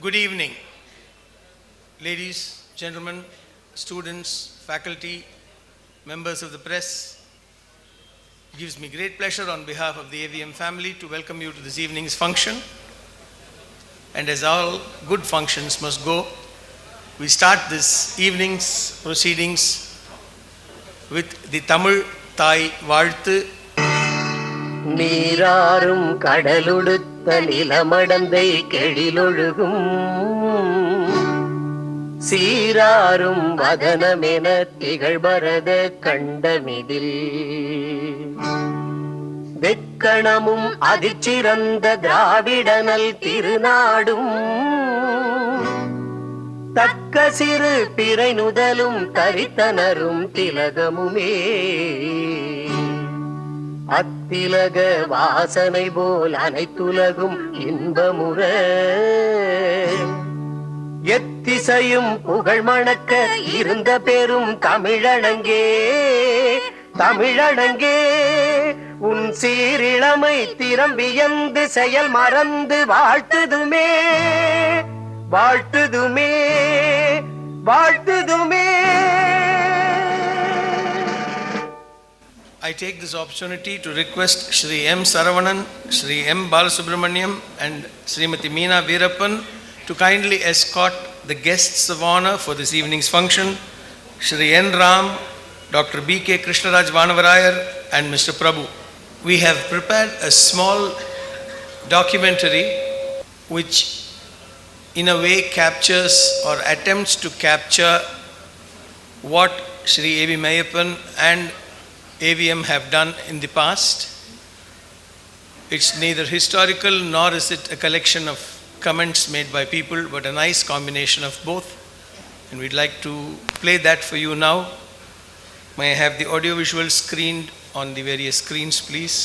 Good evening, ladies, gentlemen, students, faculty, members of the press. It gives me great pleasure on behalf of the AVM family to welcome you to this evening's function. And as all good functions must go, we start this evening's proceedings with the Tamil Thai Vazhkai. நீராறும் கடலுடுத்த நிலமடந்தை கெழிலொழுகும் சீராறும் வதனமென திகழ்பரத கண்டமிதில் வெக்கணமும் அதிச்சிறந்த திராவிடனல் திருநாடும் தக்க சிறு பிறை நுதலும் தரித்தனரும் திலகமுமே அத்திலக வாசனை போல் அனைத்துலகும் இன்பமுற எத்திசையும் புகழ் மணக்க இருந்த பெரும் தமிழனங்கே தமிழனங்கே உன் சீரிழமை திறம் வியந்து செயல் மறந்து வாழ்த்துதுமே வாழ்த்துதுமே வாழ்த்துதுமே. I take this opportunity to request Shri M. Saravanan, Shri M. Balasubramaniam and Srimati Meena Veerappan to kindly escort the guests of honor for this evening's function, Shri N. Ram, Dr. B.K. Krishnaraj Vanavarayar and Mr. Prabhu. We have prepared a small documentary which in a way captures or attempts to capture what Shri A.V. Meiyappan and AVM have done in the past. It's neither historical nor is it a collection of comments made by people, but a nice combination of both. And we'd like to play that for you now. May I have the audiovisual screened on the various screens, please?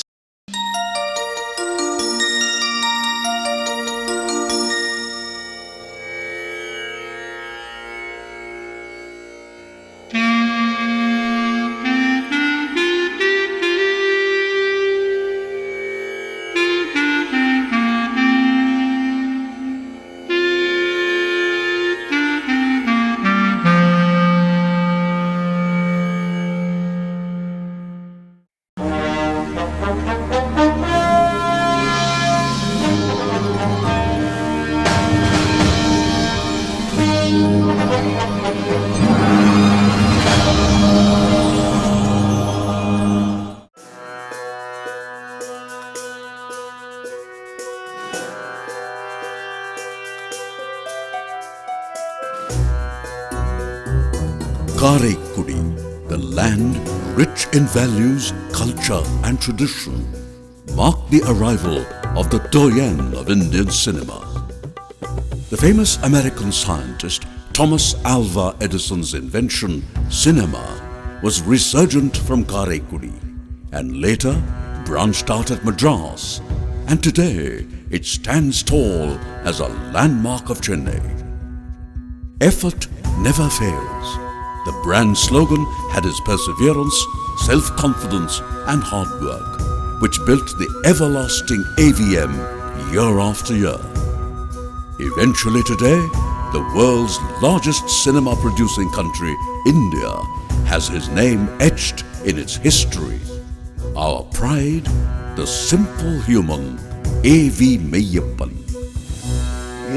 Karaikudi, the land rich in values, culture and tradition, marked the arrival of the doyen of Indian cinema. The famous American scientist Thomas Alva Edison's invention, cinema, was resurgent from Karaikudi and later branched out at Madras, and today it stands tall as a landmark of Chennai. Effort never fails. The brand slogan had his perseverance, self-confidence and hard work, which built the everlasting AVM year after year. Eventually today, the world's largest cinema-producing country, India, has his name etched in its history. Our pride, the simple human, A.V. Meiyappan.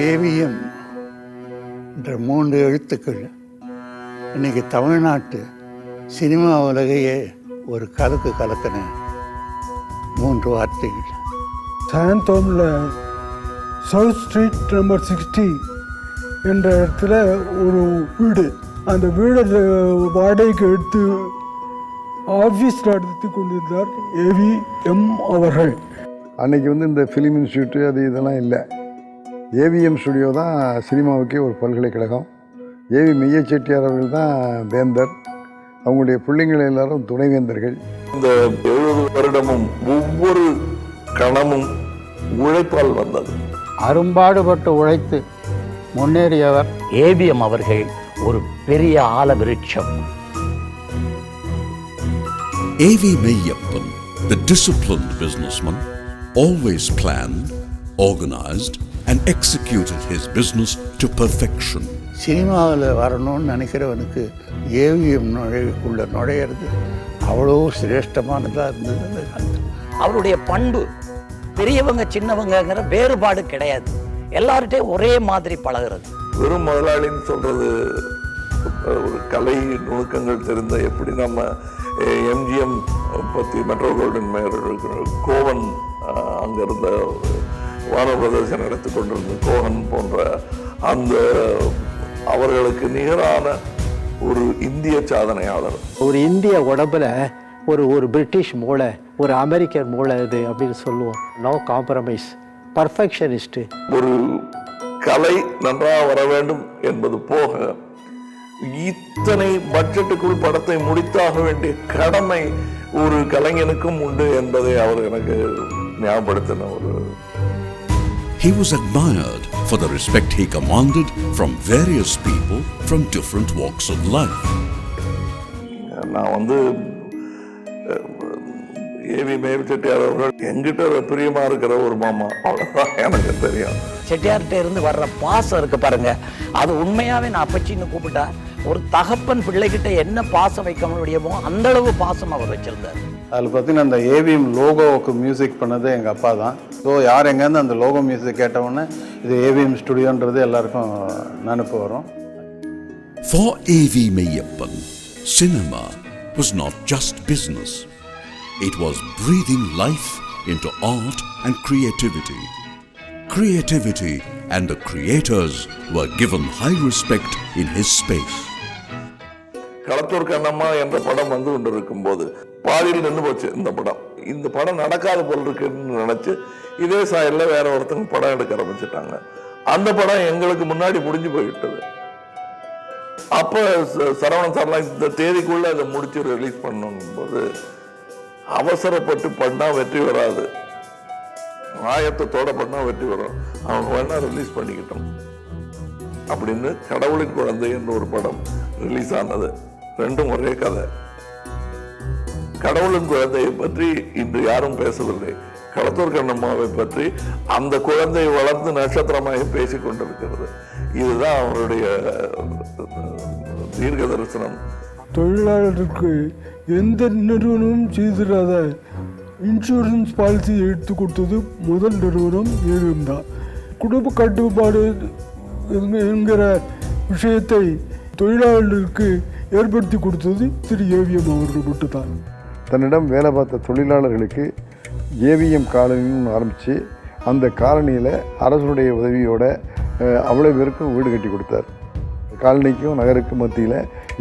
AVM என்ற 3 எழுத்துக்கள் இன்றைக்கி தமிழ்நாட்டு cinema உலகையே ஒரு கலக்கு கலக்கின 3 வார்த்தைகள். சாயந்தோமில் south street number 60 என்ற இடத்துல ஒரு வீடு, அந்த வீடு வாடகைக்கு எடுத்து ஆஃபீஸ் நடத்தி கொண்டிருந்தார் AVM அவர்கள். அன்றைக்கி இந்த ஃபிலிம் இன்ஸ்டியூட்டு அது இதெல்லாம் இல்லை. ஏவிஎம் ஸ்டுடியோ தான் சினிமாவுக்கே ஒரு பல்கலைக்கழகம். ஏவி மெய்ய செட்டியார் அவர்கள் தான் வேந்தர். அவங்களுடைய பிள்ளைங்கள் எல்லாரும் துணைவேந்தர்கள். இந்த 70 வருடமும் ஒவ்வொரு கணமும் உழைப்பால் வந்தது. அரும்பாடுபட்டு உழைத்து முன்னேறியவர் ஏவிஎம் அவர்கள். ஒரு பெரிய ஆல விருட்சம். A.V. Meiyappan, the disciplined businessman, always planned, organized and executed his business to perfection. சினிமாவில் வரணும்னு நினைக்கிறவனுக்கு ஏவிஎம் நுழையிறது அவ்வளோ சிரேஷ்டமானதாக இருந்தது அந்த காலத்தில். அவருடைய பண்பு பெரியவங்க சின்னவங்கங்கிற வேறுபாடு கிடையாது, எல்லார்கிட்டையும் ஒரே மாதிரி பழகிறது. வெறும் முதலாளின்னு சொல்றது ஒரு கலை நுணுக்கங்கள் தெரிந்த, எப்படி நம்ம எம்ஜிஎம் பற்றி மெட்ரோ கோல்டன் மேயர் கோவன் அங்கே இருந்த வான பிரதர்சனம் நடத்தி கொண்டிருந்த கோவன் போன்ற அந்த அவர்களுக்கு நிகரான ஒரு இந்திய சாதனையாளர். ஒரு இந்திய உடம்புல ஒரு பிரிட்டிஷ் மூளை, ஒரு அமெரிக்கன் மூளை இது அப்படின்னு சொல்லுவோம். No compromise, perfectionist. ஒரு கலை நன்றாக வர வேண்டும் என்பது போக இத்தனை பட்ஜெட்டுக்குள் படத்தை முடித்தாக வேண்டிய கடமை ஒரு கலைஞனுக்கும் உண்டு என்பதை அவர் எனக்கு ஞாபகப்படுத்தின ஒரு. He was admired for the respect he commanded from various people from different walks of life. நான் ஏவி மேய்ச்செட்டியார் அவர்கள் எங்கிட்ட பிரியமா இருக்கிற ஒரு மாமா, அவ்வளவுதான் எனக்கு தெரியும். செட்டியார்கிட்ட இருந்து வர்ற பாசம் இருக்கு பாருங்க, அது உண்மையாவே நான் அப்பச்சின்னு கூப்பிட்டா ஒரு தகப்பன் பிள்ளைகிட்ட என்ன பாசம் வைக்க முடியுமோ அந்த அளவு பாசம் அவர் வச்சிருந்தார். அதில் பார்த்தீங்கன்னா அந்த ஏவிஎம் லோகோவுக்கு மியூசிக் பண்ணது எங்கள் அப்பா தான். ஸோ யார் எங்கேருந்து அந்த லோகோ மியூசிக் கேட்டவுடனே இது ஏவிஎம் ஸ்டுடியோன்றது எல்லாருக்கும் நினைப்பு வரும். For A.V. Meiyappan, cinema was not just business. It was breathing life into art and creativity. Creativity and the creators were given high respect in his space. Kalathur Kannamma என்ற படம் வந்து கொண்டிருக்கும் போது பாதியில் நின்று போச்சு இந்த படம். இந்த படம் நடக்காத போல் இருக்குன்னு நினைச்சு இதே சாயல்ல வேற ஒருத்தங்க படம் எடுக்க ஆரம்பிச்சுட்டாங்க. அந்த படம் எங்களுக்கு முன்னாடி முடிஞ்சு போய்விட்டது. அப்ப சரவணன் சார்லாம் இந்த தேதிக்குள்ள அதை முடிச்சு ரிலீஸ் பண்ணும் போது அவசரப்பட்டு பண்ணா வெற்றி வராது, ஆயத்தத்தோட பண்ணா வெற்றி வரும், அவங்க வேணா ரிலீஸ் பண்ணிக்கிட்டோம் அப்படின்னு கடவுளின் குழந்தை என்ற ஒரு படம் ரிலீஸ் ஆனது. ரெண்டும் ஒரே கதை. கடவுளின் குழந்தையை பற்றி இன்று யாரும் பேசவில்லை. களத்தூர் கண்ணம்மாவை பற்றி அந்த குழந்தை வளர்ந்து நட்சத்திரமாக பேசிக் கொண்டிருக்கிறது. இதுதான் அவருடைய தீர்க்க தரிசனம். தொழிலாளருக்கு எந்த நிறுவனமும் செய்திடாத இன்சூரன்ஸ் பாலிசி எடுத்து கொடுத்தது முதல் நிறுவனம் ஏவிஎம் தான். குடும்ப கட்டுப்பாடு என்கிற விஷயத்தை தொழிலாளர்களுக்கு ஏற்படுத்தி கொடுத்தது திரு ஏவிஎம் அவர்கள் மட்டும்தான். தன்னிடம் வேலை பார்த்த தொழிலாளர்களுக்கு ஏவிஎம் காலனின்னு ஆரம்பித்து அந்த காலனியில் அரசுடைய உதவியோட அவ்வளோ பேருக்கும் வீடு கட்டி கொடுத்தார். காலனிக்கும் நகருக்கும் மத்தியில்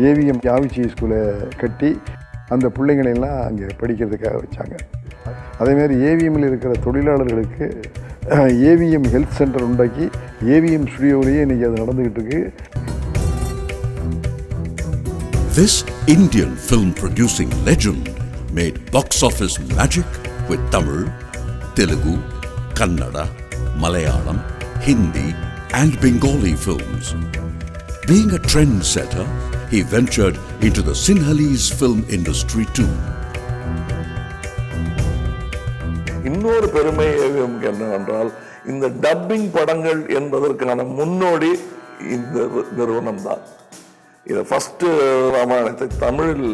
ஏவிஎம் யாவிச்சி ஸ்கூலை கட்டி அந்த பிள்ளைங்களெல்லாம் அங்கே படிக்கிறதுக்காக வச்சாங்க. அதேமாதிரி ஏவிஎம்மில் இருக்கிற தொழிலாளர்களுக்கு ஏவிஎம் ஹெல்த் சென்டர் உண்டாக்கி ஏவிஎம் ஸ்டுடியோவிலேயே இன்றைக்கி அது நடந்துக்கிட்டு இருக்கு. This Indian film producing legend made box office magic with Tamil, Telugu, Kannada, Malayalam, Hindi and Bengali films. Being a trendsetter, he ventured into the Sinhalese film industry too. இன்னொரு பெருமை ஏவிஎம்க்கு என்னவென்றால் இந்த dubbing படங்கள் என்பதற்கான முன்னோடி இந்த நிறுவனம் தான். இதை ஃபஸ்ட்டு ராமாயணத்தை தமிழில்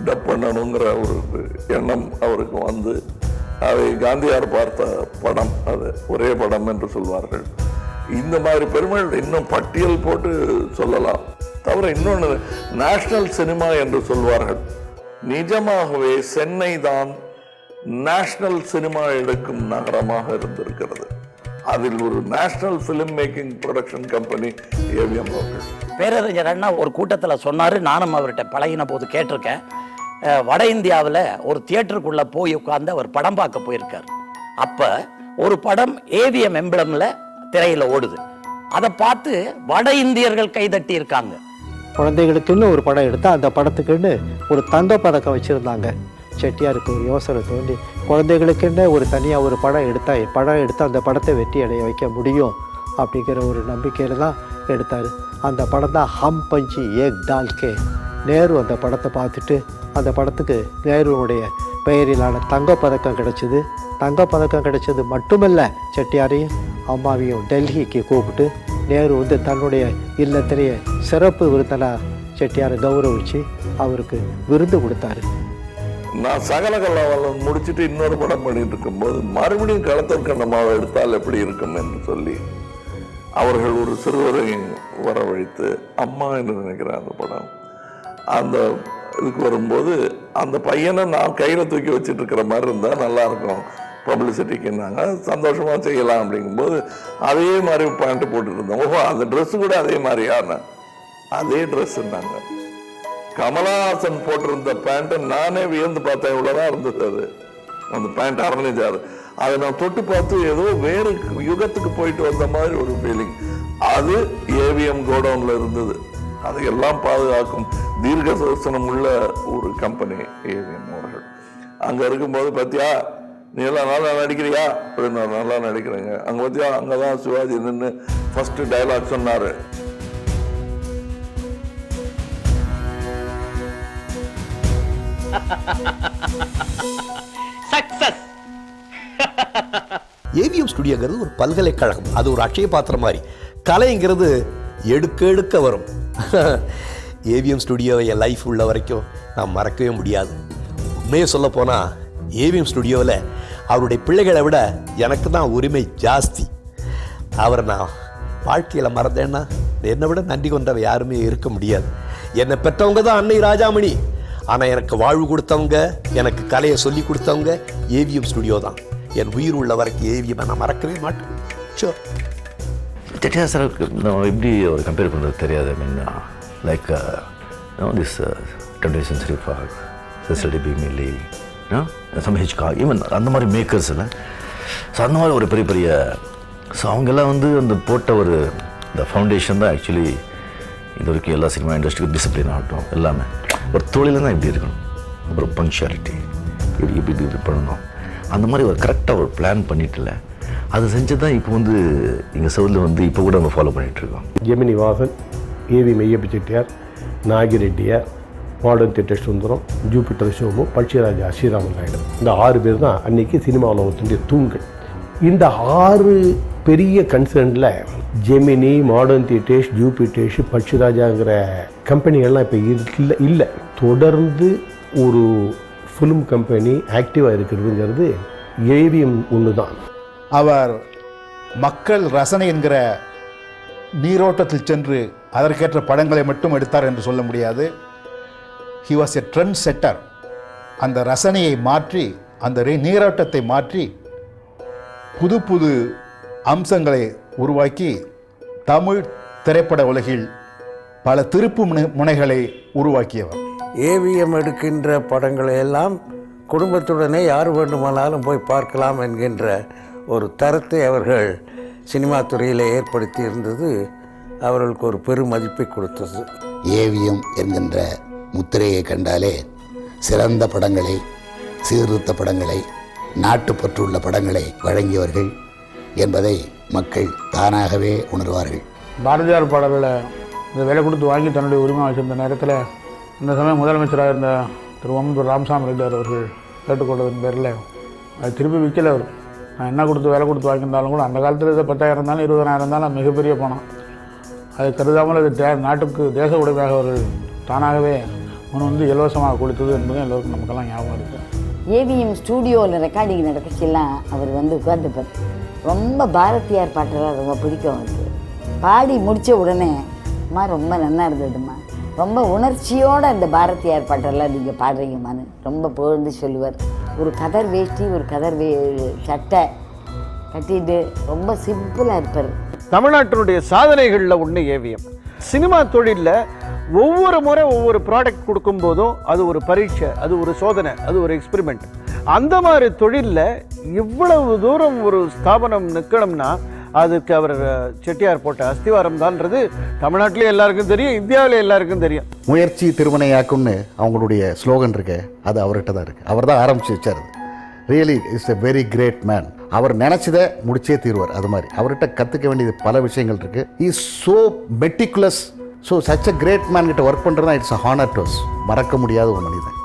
டப் பண்ணணுங்கிற ஒரு எண்ணம் அவருக்கு வந்து அதை காந்தியார் பார்த்த படம், அது ஒரே படம் என்று சொல்வார்கள். இந்த மாதிரி பெருமைகள் இன்னும் பட்டியல் போட்டு சொல்லலாம். தவிர இன்னொன்று நேஷனல் சினிமா என்று சொல்வார்கள். நிஜமாகவே சென்னை தான் நேஷனல் சினிமா எடுக்கும் நகரமாக இருந்திருக்கிறது. அதில் ஒரு national film making production company AVM அவர்கள். பேரறிஞர் அண்ணா ஒரு கூட்டத்தில் சொன்னார், நானும் அவர்கிட்ட பழகின போது கேட்டிருக்கேன். வட இந்தியாவில் ஒரு தியேட்டருக்குள்ளே போய் உட்கார்ந்து அவர் படம் பார்க்க போயிருக்கார். அப்போ ஒரு படம் ஏவிஎம் எம்பளமில் திரையில் ஓடுது. அதை பார்த்து வட இந்தியர்கள் கைதட்டி இருக்காங்க. குழந்தைகளுக்குன்னு ஒரு படம் எடுத்தால் அந்த படத்துக்குன்னு ஒரு தங்கப்பதக்கம் வச்சுருந்தாங்க. செட்டியாருக்கு ஒரு யோசனை தோண்டி குழந்தைகளுக்குன்னு ஒரு தனியாக ஒரு படம் எடுத்தால் அந்த படத்தை வெற்றி அடைய வைக்க முடியும் அப்படிங்கிற ஒரு நம்பிக்கையில் தான் எடுத்தார். அந்த படம் தான் ஹம் பஞ்சி ஏக் டால் கே. நேரு அந்த படத்தை பார்த்துட்டு அந்த படத்துக்கு நேருனுடைய பெயரிலான தங்கப்பதக்கம் கிடைச்சிது. தங்கப்பதக்கம் கிடைச்சது மட்டுமல்ல, செட்டியாரையும் அம்மாவையும் டெல்லிக்கு கூப்பிட்டு நேரு வந்து தன்னுடைய இல்லத்திலேயே சிறப்பு விருந்தினர் செட்டியாரை கௌரவிச்சு அவருக்கு விருந்து கொடுத்தாரு. நான் சகல கலாவலம் முடிச்சுட்டு இன்னொரு படம் பண்ணிட்டு இருக்கும்போது மறுபடியும் களத்தல் கண்ணம்மாவை எடுத்தால் எப்படி இருக்கும் என்று சொல்லி அவர்கள் ஒரு சிறுவரை வரவழைத்து அம்மா என்று நினைக்கிறேன் அந்த படம். அந்த இதுக்கு வரும்போது அந்த பையனை நான் கையில் தூக்கி வச்சுட்டு இருக்கிற மாதிரி இருந்தால் நல்லாயிருக்கும் பப்ளிசிட்டிக்குன்னாங்க. சந்தோஷமாக செய்யலாம் அப்படிங்கும்போது அதே மாதிரி பேண்ட்டு போட்டுட்டு இருந்தோம். ஓஹோ, அந்த ட்ரெஸ்ஸு கூட அதே மாதிரியான அதே ட்ரெஸ்ஸுன்னாங்க. கமலஹாசன் போட்டிருந்த பேண்ட்டை நானே வியந்து பார்த்தேன். இவ்வளோதான் இருந்தது அது, அந்த பேண்ட் அரணிஞ்சாரு. அதை நான் தொட்டு பார்த்து ஏதோ வேறு யுகத்துக்கு போயிட்டு வந்த மாதிரி ஒரு ஃபீலிங். அது ஏவிஎம் கோடவுனில் இருந்தது. அதையெல்லாம் பாதுகாக்கும் தீர்க்க தரிசனம் உள்ள ஒரு கம்பெனி ஏவிஎம் அவர்கள். அங்கே இருக்கும்போது பார்த்தியா நீ எல்லாம் நல்லா நடிக்கிறியா அப்படின்னு, நான் நல்லா நடிக்கிறேங்க. அங்கே பார்த்தியா அங்கே தான் சிவாஜி நின்று ஃபஸ்ட்டு டைலாக் சொன்னார். ஏவிஎம் ஸ்டுடியோங்கிறது ஒரு பல்கலைக்கழகம், அது ஒரு அட்சய பாத்திரம் மாதிரி. கலைங்கிறது எடுக்க எடுக்க வரும். ஏவிஎம் ஸ்டுடியோவை என் லைஃப் உள்ள வரைக்கும் நான் மறக்கவே முடியாது. உண்மையை சொல்ல போனால் ஏவிஎம் ஸ்டுடியோவில் அவருடைய பிள்ளைகளை விட எனக்கு தான் உரிமை ஜாஸ்தி. அவரை நான் வாழ்க்கையில் மறந்தேன்னா என்னை விட நன்றி கொண்டவ யாருமே இருக்க முடியாது. என்னை பெற்றவங்க தான் அன்னை ராஜாமணி. ஆனால் எனக்கு வாழ்வு கொடுத்தவங்க, எனக்கு கலையை சொல்லி கொடுத்தவங்க ஏவிஎம் ஸ்டுடியோ தான். என் உயிர் உள்ள வரைக்கும் ஏவிஎம் நான் மறக்கவே மாட்டேன். ஷோர். செட்டியார் சார் நம்ம எப்படி ஒரு கம்பேர் பண்ணுறது தெரியாது. I mean like this 20th century for Presided மில்லி சம் ஹெச்கா ஈவன் அந்த மாதிரி மேக்கர்ஸ் இல்லை. ஸோ அந்த மாதிரி ஒரு பெரிய பெரிய ஸோ அவங்கெல்லாம் வந்து அந்த போட்ட ஒரு இந்த ஃபவுண்டேஷன் தான் ஆக்சுவலி இது வரைக்கும் எல்லா சினிமா இண்டஸ்ட்ரிக்கும் டிசிப்ளின் ஆகட்டும் எல்லாமே. ஒரு தொழில் தான் இப்படி இருக்கணும், அப்புறம் பங்க்சுவாலிட்டி இப்படி இப்படி இப்படி பண்ணணும். அந்த மாதிரி ஒரு கரெக்டாக ஒரு பிளான் பண்ணிட்டுல அது செஞ்சு தான் இப்போ வந்து எங்கள் சவுதில் வந்து இப்போ கூட நம்ம ஃபாலோ பண்ணிகிட்ருக்கோம். Gemini Vasan, AV Meiyappa Chettiar, Nagireddiar, modern theatre Sundaram, Jupiter Somu, Pakshiraja, Sriraman Naidu, இந்த 6 பேர் தான் அன்றைக்கி சினிமா உலகத்தினுடைய தூண்கள். இந்த 6 பெரிய கன்சர்னில் ஜெமினி, மாடர்ன் தியேட்டர்ஸ், ஜூபிட்டர்ஸ், பட்சிராஜாங்கிற கம்பெனிகள்லாம் இப்போ இல்லை. தொடர்ந்து ஒரு ஃபிலிம் கம்பெனி ஆக்டிவாக இருக்கிறதுங்கிறது ஏவிஎம் ஒன்று தான். அவர் மக்கள் ரசனை என்கிற நீரோட்டத்தில் சென்று அதற்கேற்ற படங்களை மட்டும் எடுத்தார் என்று சொல்ல முடியாது. He was a trend செட்டர். அந்த ரசனையை மாற்றி, அந்த நீரோட்டத்தை மாற்றி புது புது அம்சங்களை உருவாக்கி தமிழ் திரைப்பட உலகில் பல திருப்பு முனைகளை உருவாக்கியவர். ஏவிஎம் எடுக்கின்ற படங்களை எல்லாம் குடும்பத்துடனே யார் வேண்டுமானாலும் போய் பார்க்கலாம் என்கின்ற ஒரு தரத்தை அவர்கள் சினிமா துறையில் ஏற்படுத்தி இருந்தது அவர்களுக்கு ஒரு பெரும் மதிப்பை கொடுத்தது. ஏவிஎம் என்கின்ற முத்திரையை கண்டாலே சிறந்த படங்களை, சீர்திருத்த படங்களை, நாட்டுப்பற்றுள்ள படங்களை வழங்கியவர்கள் என்பதை மக்கள் தானாகவே உணர்வார்கள். பாரதியார் பாடல்களை இந்த விலை கொடுத்து வாங்கி தன்னுடைய உரிமை வச்சிருந்த நேரத்தில் இந்த சமயம் முதலமைச்சராக இருந்த திரு ராமசாமி ரெட்டியார் அவர்கள் கேட்டுக்கொண்டதன் பேரில் அது திருப்பி விற்கல. அவர் நான் என்ன கொடுத்து விலை கொடுத்து வாங்கியிருந்தாலும் கூட அந்த காலத்தில் இதை 10,000 இருந்தாலும் 20,000 இருந்தாலும் மிகப்பெரிய பணம். அதை கருதாமல் அது நாட்டுக்கு தேச உடைமையாக அவர்கள் தானாகவே முன் வந்து இலவசமாக கொடுத்தது என்பது எல்லோருக்கும் நமக்கெல்லாம் ஞாபகம் இருக்குது. ஏவிஎம் ஸ்டூடியோவில் ரெக்கார்டிங் நடக்கச்செல்லாம் அவர் வந்து உட்காந்துப்பார். ரொம்ப பாரதியார் பாட்டெல்லாம் ரொம்ப பிடிக்கும் அவருக்கு. பாடி முடித்த உடனே அம்மா ரொம்ப நல்லா இருந்ததும்மா, ரொம்ப உணர்ச்சியோடு அந்த பாரதியார் பாட்டெல்லாம் நீங்கள் பாடுறீங்கம்மான்னு ரொம்ப புகழ்ந்து சொல்லுவார். ஒரு கதர் வேஷ்டி, ஒரு கதர் சட்டை கட்டிட்டு ரொம்ப சிம்பிளாக இருப்பார். தமிழ்நாட்டினுடைய சாதனைகளில் ஒன்று ஏவிஎம். சினிமா தொழிலில் ஒவ்வொரு முறை ஒவ்வொரு ப்ராடக்ட் கொடுக்கும்போதும் அது ஒரு பரீட்சை, அது ஒரு சோதனை, அது ஒரு எக்ஸ்பெரிமெண்ட். அந்த மாதிரி தொழிலில் இவ்வளவு தூரம் ஒரு ஸ்தாபனம் நிற்கணும்னா அதுக்கு அவர் செட்டியார் போட்ட அஸ்திவாரம் தான்ன்றது தமிழ்நாட்டிலே எல்லாருக்கும் தெரியும், இந்தியாவிலே எல்லாருக்கும் தெரியும். முயற்சி திருமணையாக்கும்னு அவங்களுடைய ஸ்லோகன் இருக்கு, அது அவர்கிட்ட தான் இருக்குது. அவர் தான் ஆரம்பித்து வச்சார். Really is a very great man. அவர் நினச்சதை முடிச்சே தீர்வார். அது மாதிரி அவர்கிட்ட கற்றுக்க வேண்டியது பல விஷயங்கள் இருக்குது. Is so meticulous. So such a great man கிட்ட ஒர்க் பண்ணுறதுனா it's a honour to us. மறக்க முடியாத ஒரு மனிதன்.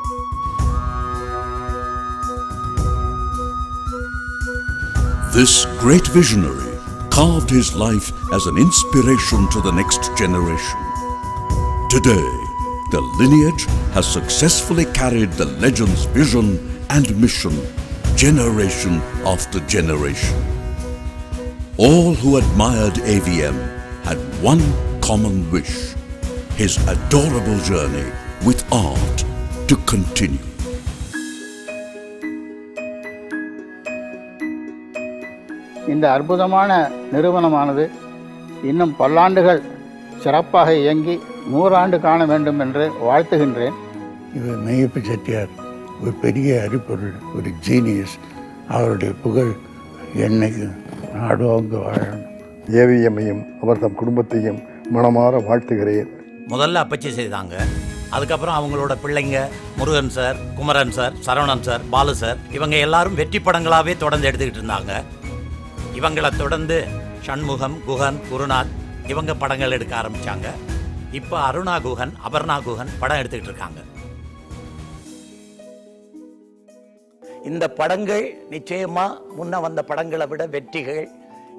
This great visionary carved his life as an inspiration to the next generation. Today, the lineage has successfully carried the legend's vision and mission, generation after generation. All who admired AVM had one common wish: his adorable journey with art to continue. இந்த அற்புதமான நிறுவனமானது இன்னும் பல்லாண்டுகள் சிறப்பாக இயங்கி 100 ஆண்டு காண வேண்டும் என்று வாழ்த்துகின்றேன். இவர் மெய்யப்ப செட்டியார் ஒரு பெரிய அறிபொருள், ஒரு ஜீனியஸ். அவருடைய புகழ் என்னைக்கு நாடோங்க வாழணும். ஏவிஎம்மையும் அவர் தம் குடும்பத்தையும் மனமாற வாழ்த்துகிறேன். முதல்ல அப்பச்சி செய்தாங்க. அதுக்கப்புறம் அவங்களோட பிள்ளைங்க Murugan sir, Kumaran sir, Saravanan sir, Balu sir, இவங்க எல்லாரும் வெற்றி படங்களாகவே தொடர்ந்து எடுத்துக்கிட்டு இருந்தாங்க. இவங்களை தொடர்ந்து சண்முகம், குஹன், குருநாத் இவங்க படங்கள் எடுக்க ஆரம்பித்தாங்க. இப்போ அருணா குஹன், அபர்ணா குஹன் படம் எடுத்துக்கிட்டு இருக்காங்க. இந்த படங்கள் நிச்சயமாக முன்ன வந்த படங்களை விட வெற்றிகள்,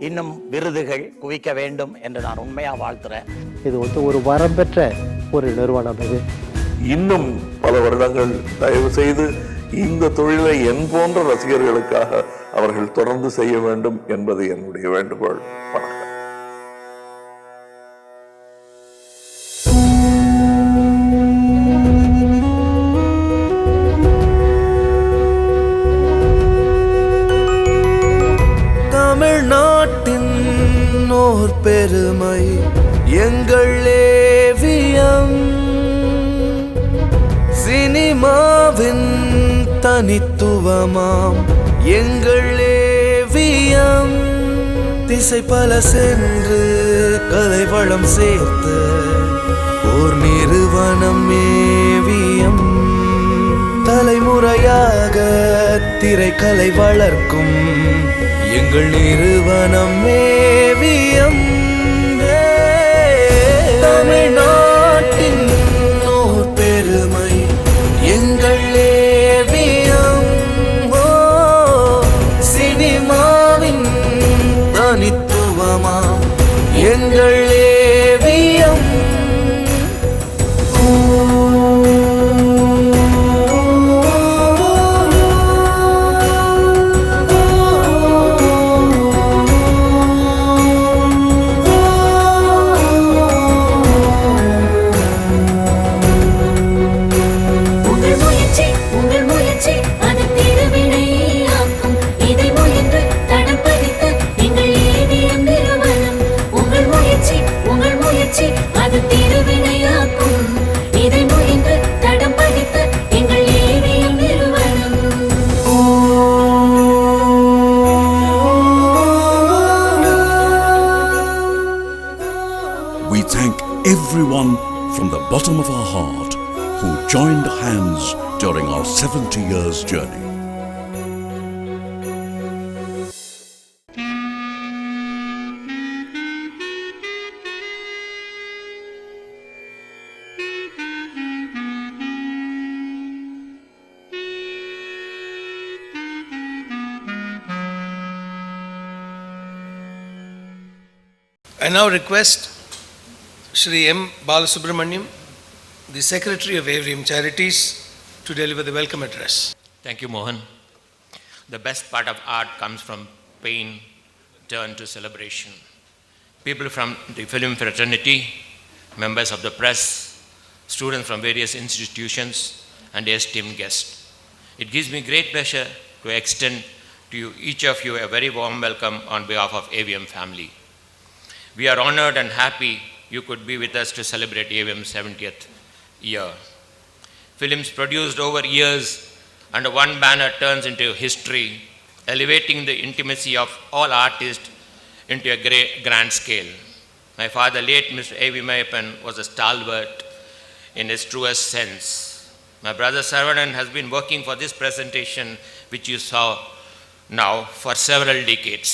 இன்னும் விருதுகள் குவிக்க வேண்டும் என்று நான் உண்மையாக வாழ்த்துறேன். இது ஒரு வரம் பெற்ற ஒரு நிறுவனம். இது இன்னும் பல வருடங்கள் தயவு செய்து இந்த தொழிலை என் போன்ற ரசிகர்களுக்காக அவர்கள் தொடர்ந்து செய்ய வேண்டும் என்பது என்னுடைய வேண்டுகோள். வணக்கம். தமிழ்நாட்டின் ஓர் பெருமை எங்கள் ஏவிஎம், சினிமாவின் தனித்துவமாம் எங்கள் ஏவிஎம், திசை பல சென்று கலை வளம் சேர்த்து ஓர் நிறுவனம் ஏவிஎம், தலைமுறையாக திரைக்கலை வளர்க்கும் எங்கள் நிறுவனம் ஏவிஎம். தமிழ்நாட்டின் ஓர் பெருமை எங்கள் ஏவிஎம், சினிமாவின் தனித்துவமாம் எங்கள் AVM. We thank everyone from the bottom of our heart who joined hands during our 70 years journey. I now request Shri M. Balasubramaniam, the Secretary of AVM Charities, to deliver the welcome address. Thank you, Mohan. The best part of art comes from pain turned to celebration. People from the film fraternity, members of the press, students from various institutions, and esteemed guests. It gives me great pleasure to extend to you, each of you, a very warm welcome on behalf of AVM family. We are honored and happy you could be with us to celebrate AVM's 70th year. Films produced over years under one banner turns into history, elevating the intimacy of all artists into a grand scale. My father, late Mr. A.V. Meiyappan, was a stalwart in his truest sense. My brother Saravanan has been working for this presentation, which you saw now, for several decades.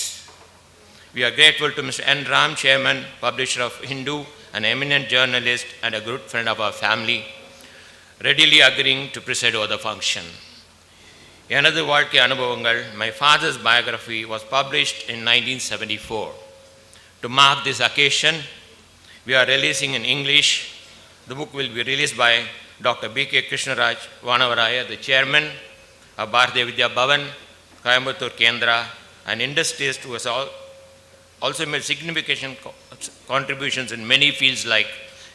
We are grateful to Mr. N. Ram, Chairman, publisher of Hindu, an eminent journalist and a good friend of our family, readily agreeing to preside over the function. Enathu, Vazhkai, Anubavangal, my father's biography, was published in 1974. To mark this occasion, we are releasing in English. The book will be released by Dr. B.K. Krishnaraj, Vanavarayar, the chairman of Bharatiya Vidya Bhavan, Coimbatore Kendra, an industrialist who has also made significant contributions in many fields like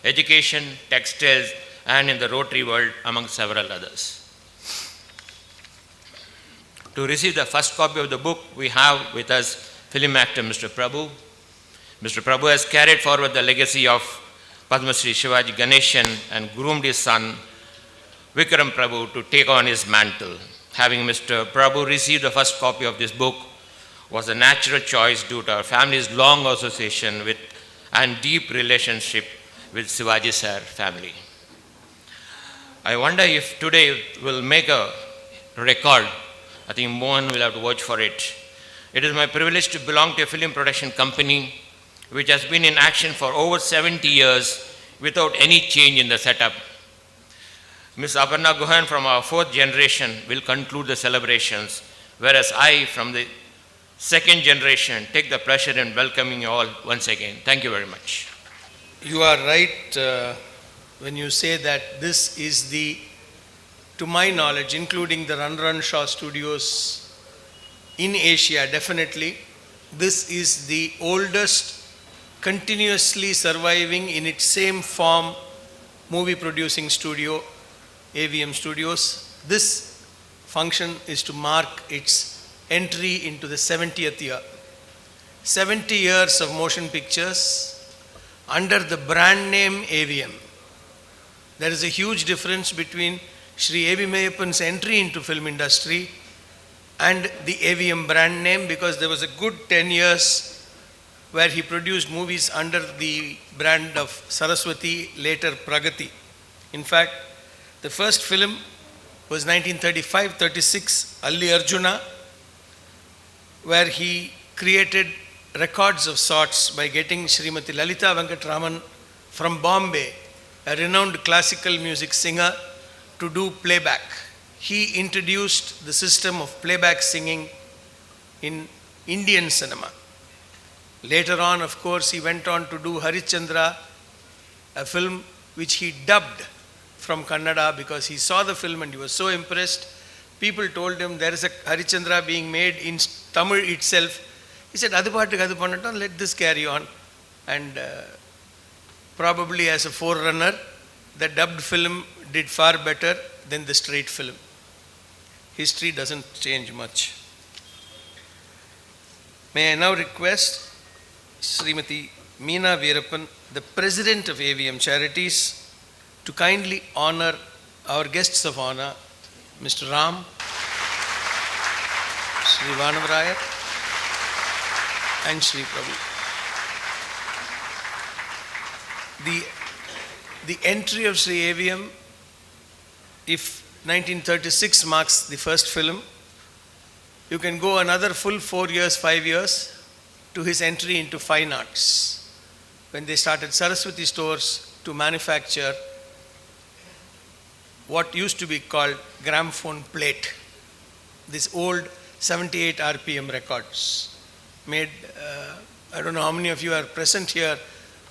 education, textiles, and in the Rotary world, among several others. To receive the first copy of the book, we have with us film actor Mr. Prabhu. Mr. Prabhu has carried forward the legacy of Padma Shri Shivaji Ganeshan and groomed his son Vikram Prabhu to take on his mantle. Having Mr. Prabhu receive the first copy of this book was a natural choice due to our family's long association with and deep relationship with Shivaji sir family. I wonder if today we'll make a record. I think Mohan will have to watch for it. It is my privilege to belong to a film production company which has been in action for over 70 years without any change in the setup. Ms. Aparna Guhan from our fourth generation will conclude the celebrations, whereas I from the second generation take the pleasure in welcoming you all once again. Thank you very much. You are right when you say that this is the, to my knowledge, including the Run Shaw studios in Asia, definitely, this is the oldest continuously surviving in its same form movie producing studio, AVM Studios. This function is to mark its entry into the 70th year. 70 years of motion pictures under the brand name AVM. There is a huge difference between Shri A.V. Meiyappan's entry into film industry and the AVM brand name, because there was a good 10 years where he produced movies under the brand of Saraswati, later Pragati. In fact, the first film was 1935-36, Alli Arjuna, where he created records of sorts by getting Srimati Lalita Venkatraman from Bombay, a renowned classical music singer, to do playback. He introduced the system of playback singing in Indian cinema. Later on, of course, he went on to do Harichandra, a film which he dubbed from Kannada because he saw the film and he was so impressed. People told him there is a Harichandra being made in Tamil itself. He said, "Adu paattukku adu pannatom, let this carry on." And probably as a forerunner, the dubbed film did far better than the straight film. History doesn't change much. May I now request Srimati Meena Veerappan, the President of AVM Charities, to kindly honor our guests of honor, Mr. Ram, Sri Vanavarayar, and Sri Prabhu. The entry of Sri AVM, if 1936 marks the first film, you can go another full 4 years, 5 years to his entry into fine arts, when they started Saraswati stores to manufacture what used to be called gramophone plate, these old 78 RPM records made, I don't know how many of you are present here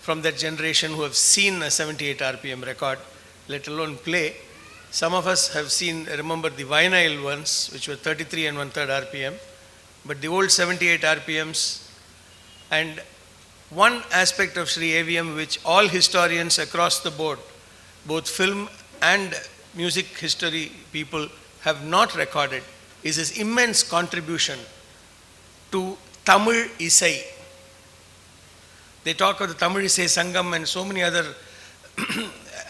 from that generation who have seen a 78 RPM record, let alone play. Some of us have seen, remember the vinyl ones, which were 33 and 1/3 RPM, but the old 78 RPMs. And one aspect of Sri AVM which all historians across the board, both film and music history people, have not recorded is his immense contribution to Tamil Isai. They talk of the Tamil Isai Sangam and so many other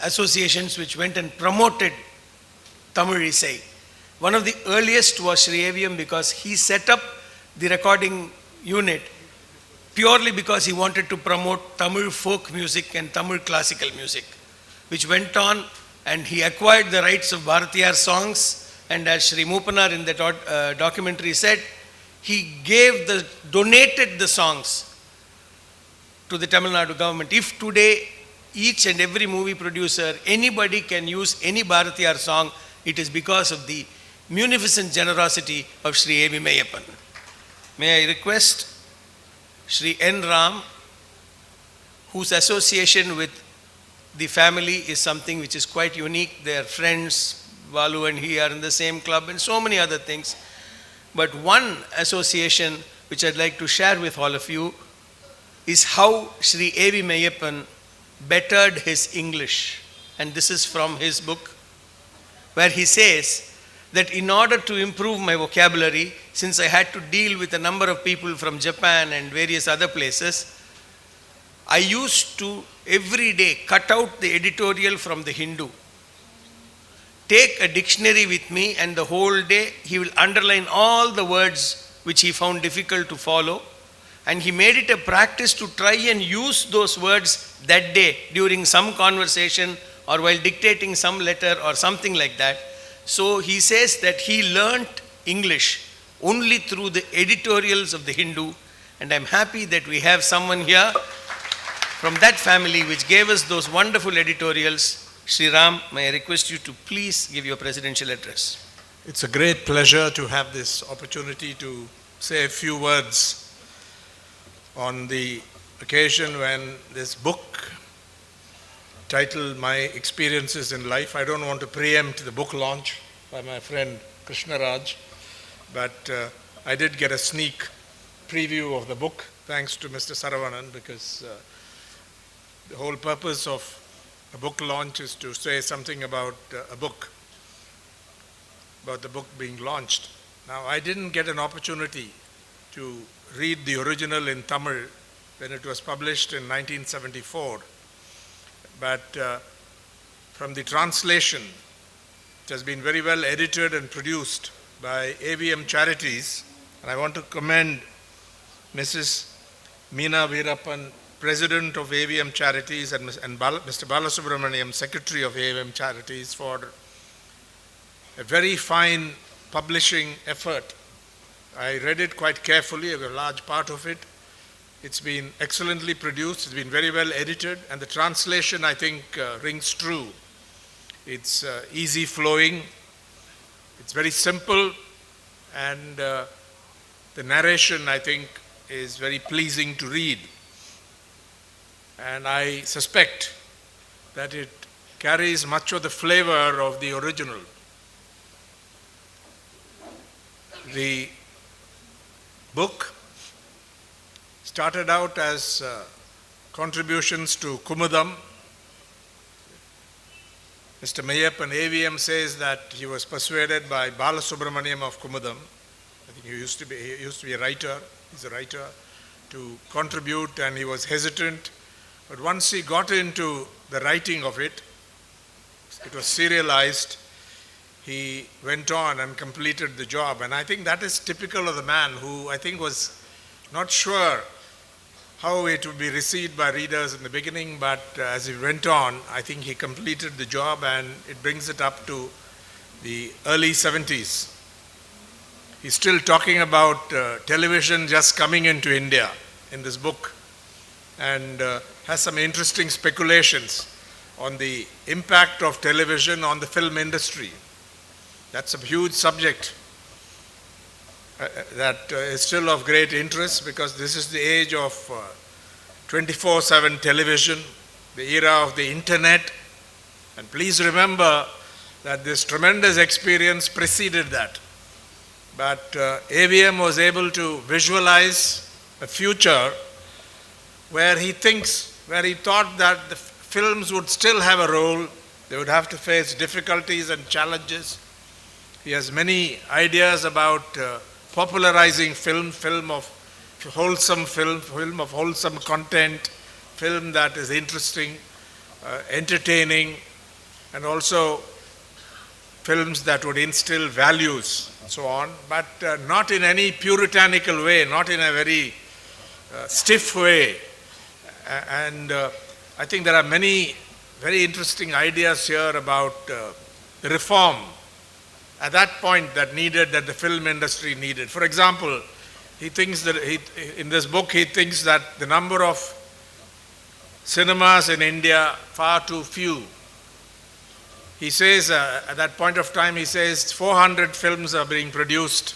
associations which went and promoted Tamil Isai. One of the earliest was Sri AVM because he set up the recording unit purely because he wanted to promote Tamil folk music and Tamil classical music, which went on, and he acquired the rights of Bharatiyar songs, and as Sri Moopanar in the documentary said, he donated the songs to the Tamil Nadu government. If today each and every movie producer, anybody can use any Bharatiyar song, it is because of the munificent generosity of Sri A.V. Meiyappan. May I request Sri N. Ram whose association with the family is something which is quite unique. They are friends. Balu and he are in the same club and so many other things. But one association which I'd like to share with all of you is how Sri A.V. Meiyappan bettered his English. And this is from his book, where he says that in order to improve my vocabulary, since I had to deal with a number of people from Japan and various other places, I used to every day cut out the editorial from the Hindu, take a dictionary with me, and the whole day he will underline all the words which he found difficult to follow, and he made it a practice to try and use those words that day during some conversation or while dictating some letter or something like that. So he says that he learnt English only through the editorials of the Hindu, and I'm happy that we have someone here from that family which gave us those wonderful editorials. Sri Ram, may I request you to please give your presidential address. It's a great pleasure to have this opportunity to say a few words on the occasion when this book titled My Experiences in Life. I don't want to preempt the book launch by my friend Krishnaraj, but I did get a sneak preview of the book thanks to Mr. Saravanan, because the whole purpose of a book launch is to say something about a book, about the book being launched. Now, I didn't get an opportunity to read the original in Tamil when it was published in 1974, but from the translation, it has been very well edited and produced by AVM Charities, and I want to commend Mrs. Meena Veerappan, President of AVM Charities, and Mr. Balasubramaniam, Secretary of AVM Charities, for a very fine publishing effort. I read it quite carefully, a large part of it. It's been excellently produced, it's been very well edited, and the translation, I think, rings true. It's easy flowing, it's very simple, and the narration, I think, is very pleasing to read. And I suspect that it carries much of the flavor of the original. The book started out as contributions to Kumudam. Mr. Meiyappan, AVM, says that he was persuaded by Balasubramaniam of Kumudam. I think he used to be a writer, he's a writer, to contribute, and he was hesitant. But once he got into the writing of it, it was serialized, he went on and completed the job. And I think that is typical of the man who I think was not sure how it would be received by readers in the beginning, but as he went on, I think he completed the job, and it brings it up to the early 70s. He's still talking about television just coming into India in this book, and has some interesting speculations on the impact of television on the film industry. That's a huge subject that is still of great interest, because this is the age of 24/7 television, the era of the internet. And please remember that this tremendous experience preceded that. But AVM was able to visualize a future where he thought that the films would still have a role, they would have to face difficulties and challenges. He has many ideas about popularizing film of wholesome film of wholesome content, film that is interesting, entertaining, and also films that would instill values and so on, but not in any puritanical way, not in a very stiff way. And I think there are many very interesting ideas here about the reform at that point that the film industry needed. For example, he thinks that in this book he thinks that the number of cinemas in India far too few. He says at that point of time, he says 400 films are being produced,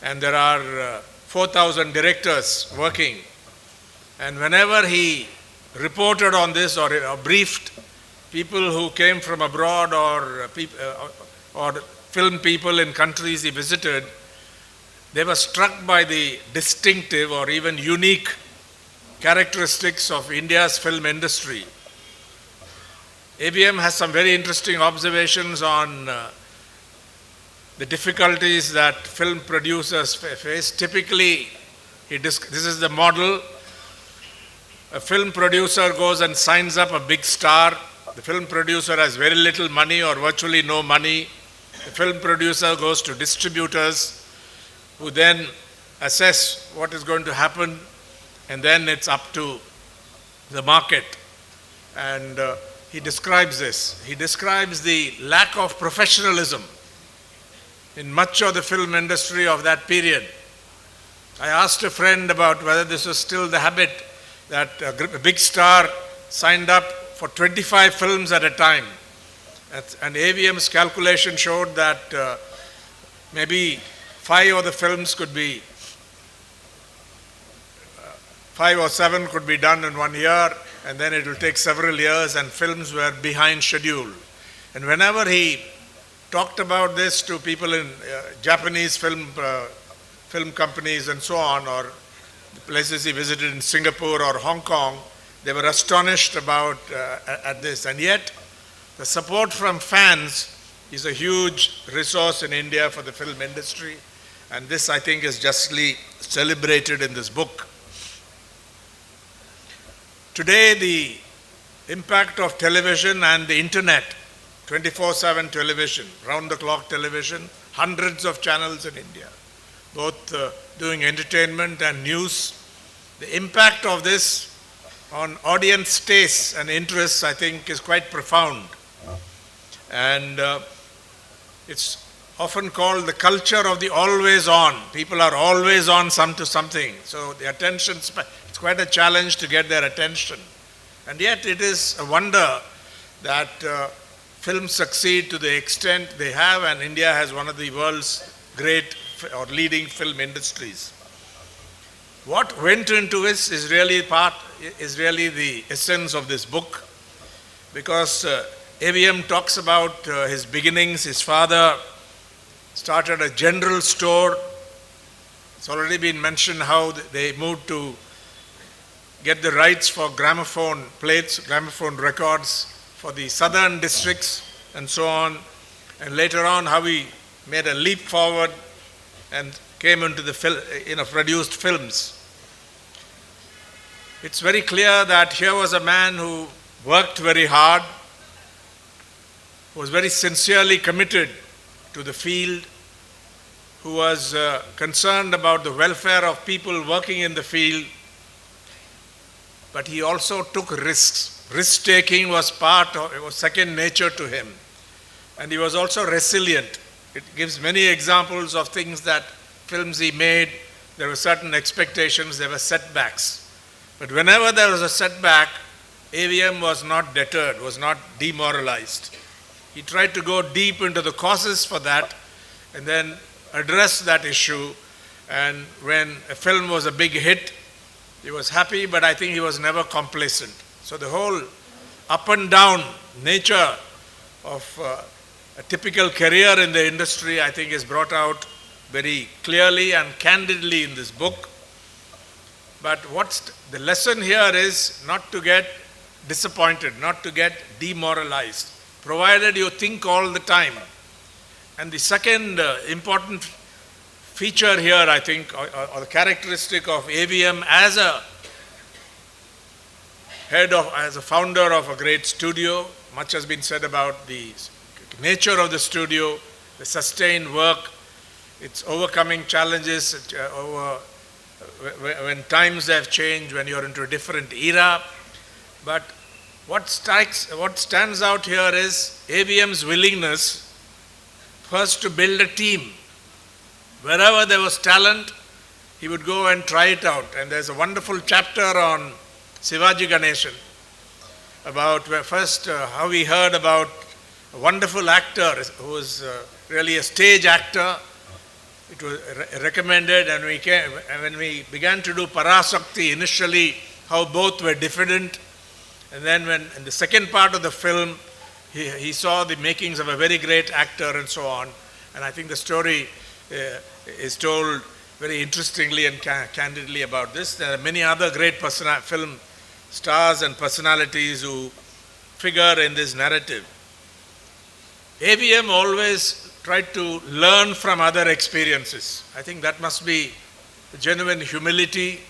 and there are 4,000 directors working. And whenever he reported on this or briefed people who came from abroad or film people in countries he visited, they were struck by the distinctive or even unique characteristics of India's film industry. AVM has some very interesting observations on the difficulties that film producers face. Typically, this is the model. A film producer goes and signs up a big star. The film producer has very little money or virtually no money. The film producer goes to distributors who then assess what is going to happen, and then it's up to the market. And he describes this. He describes the lack of professionalism in much of the film industry of that period. I asked a friend about whether this was still the habit, that a big star signed up for 25 films at a time. And AVM's calculation showed that maybe 5 of the films could be, 5 or 7 could be done in 1 year, and then it will take several years, and films were behind schedule. And whenever he talked about this to people in Japanese film companies and so on, or the places he visited in Singapore or Hong Kong, they were astonished about at this. And yet, the support from fans is a huge resource in India for the film industry, and this, I think, is justly celebrated in this book. Today, the impact of television and the internet, 24/7 television, round-the-clock television, hundreds of channels in India, both doing entertainment and news. The impact of this on audience tastes and interests, I think, is quite profound. And it's often called the culture of the always on. People are always on to something. So the attention, it's quite a challenge to get their attention. And yet it is a wonder that films succeed to the extent they have, and India has one of the world's great or leading film industries. What went into this is really the essence of this book, because AVM talks about his beginnings. His father started a general store. It's already been mentioned how they moved to get the rights for gramophone plates, gramophone records for the southern districts and so on. And later on, how he made a leap forward and came into the produced films. It's very clear that here was a man who worked very hard, was very sincerely committed to the field, who was concerned about the welfare of people working in the field, but he also took risks. Risk-taking was second nature to him. And he was also resilient. It gives many examples of things that films he made. There were certain expectations, there were setbacks. But whenever there was a setback, AVM was not deterred, was not demoralized. He tried to go deep into the causes for that and then address that issue. And when a film was a big hit, he was happy, but I think he was never complacent. So the whole up and down nature of a typical career in the industry, I think, is brought out very clearly and candidly in this book. But the lesson here is not to get disappointed, not to get demoralized, provided you think all the time. And the second important feature here, I think, or the characteristic of AVM as a founder of a great studio, much has been said about the nature of the studio, the sustained work, its overcoming challenges when times have changed, when you're into a different era. But what stands out here is AVM's willingness first to build a team. Wherever there was talent, he would go and try it out. And there's a wonderful chapter on Shivaji Ganeshan about how he heard about a wonderful actor who was really a stage actor. It was recommended, and when we began to do Parasakti initially, how both were diffident, And then when in the second part of the film, he saw the makings of a very great actor and so on. And I think the story is told very interestingly and candidly about this. There are many other great film stars and personalities who figure in this narrative. AVM always tried to learn from other experiences. I think that must be genuine humility.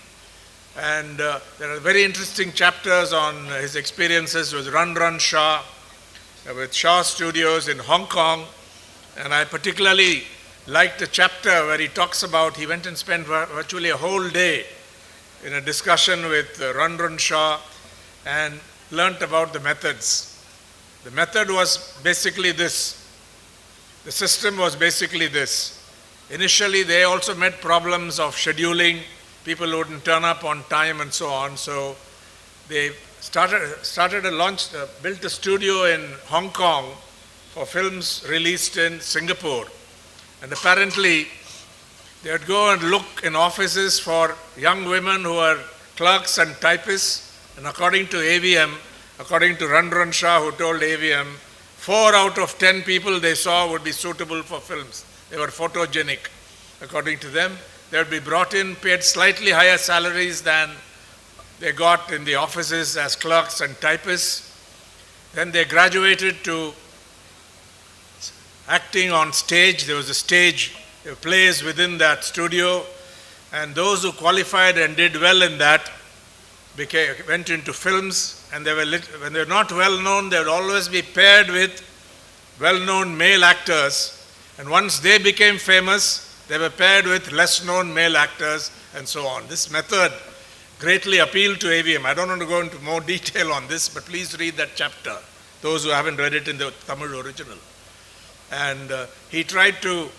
And there are very interesting chapters on his experiences with Run Shaw, with Shaw Studios in Hong Kong. And I particularly liked the chapter where he talks about he went and spent virtually a whole day in a discussion with Run Shaw and learnt about the methods. The method was basically this. The system was basically this. Initially, they also met problems of scheduling. People wouldn't turn up on time and so on. So they built a studio in Hong Kong for films released in Singapore. And apparently, they would go and look in offices for young women who are clerks and typists. And according to AVM, according to Run Shaw, who told AVM, 4 out of 10 people they saw would be suitable for films. They were photogenic, according to them. They would be brought in, paid slightly higher salaries than they got in the offices as clerks and typists. Then they graduated to acting on stage. There was a stage, there were plays within that studio. And those who qualified and did well in that went into films. And when they were not well known, they would always be paired with well-known male actors. And once they became famous, they were paired with less-known male actors and so on. This method greatly appealed to AVM. I don't want to go into more detail on this, but please read that chapter, those who haven't read it in the Tamil original. And he tried to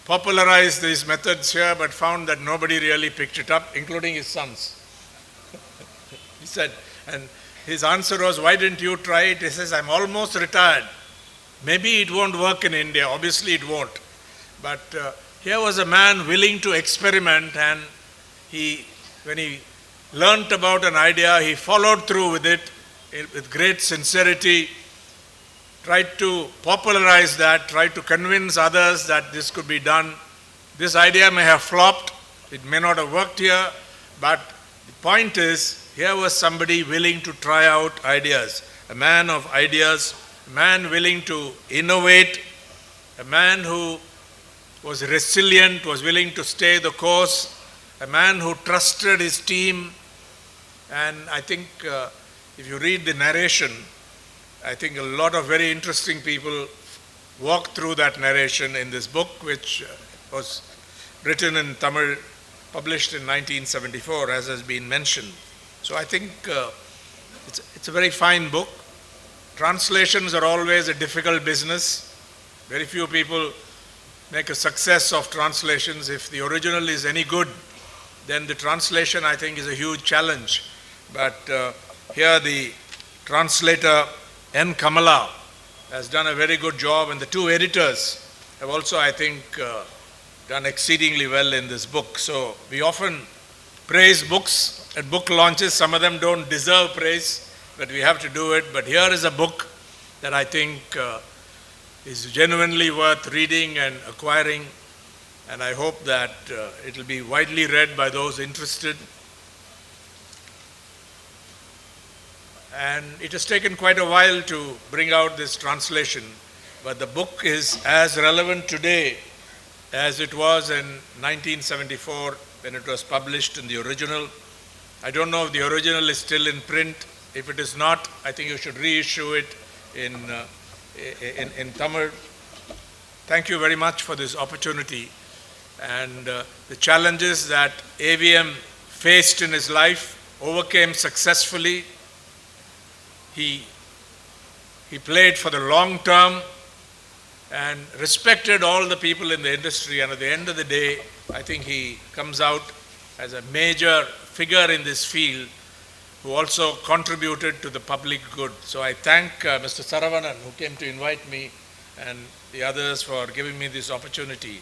popularize these methods here, but found that nobody really picked it up, including his sons. He said, and his answer was, why didn't you try it? He says, I'm almost retired. Maybe it won't work in India. Obviously it won't. But here was a man willing to experiment, and when he learnt about an idea, he followed through with it with great sincerity, tried to popularize that, tried to convince others that this could be done. This idea may have flopped. It may not have worked here, but the point is, here was somebody willing to try out ideas, a man of ideas, a man willing to innovate, a man who was resilient, was willing to stay the course, a man who trusted his team. And I think if you read the narration, I think a lot of very interesting people walk through that narration in this book, which was written in Tamil, published in 1974, as has been mentioned. So I think it's a very fine book. Translations are always a difficult business. Very few people make a success of translations. If the original is any good, then the translation, I think, is a huge challenge. But here the translator, N. Kamala, has done a very good job, and the two editors have also, I think, done exceedingly well in this book. So we often praise books at book launches. Some of them don't deserve praise, but we have to do it. But here is a book that I think is genuinely worth reading and acquiring, and I hope that it will be widely read by those interested. And it has taken quite a while to bring out this translation, but the book is as relevant today as it was in 1974 when it was published in the original. I don't know if the original is still in print. If it is not, I think you should reissue it in Tamil. Thank you very much for this opportunity. And the challenges that AVM faced in his life, overcame successfully. He played for the long term and respected all the people in the industry, and at the end of the day, I think he comes out as a major figure in this field who also contributed to the public good. So I thank Mr. Saravanan, who came to invite me, and the others for giving me this opportunity.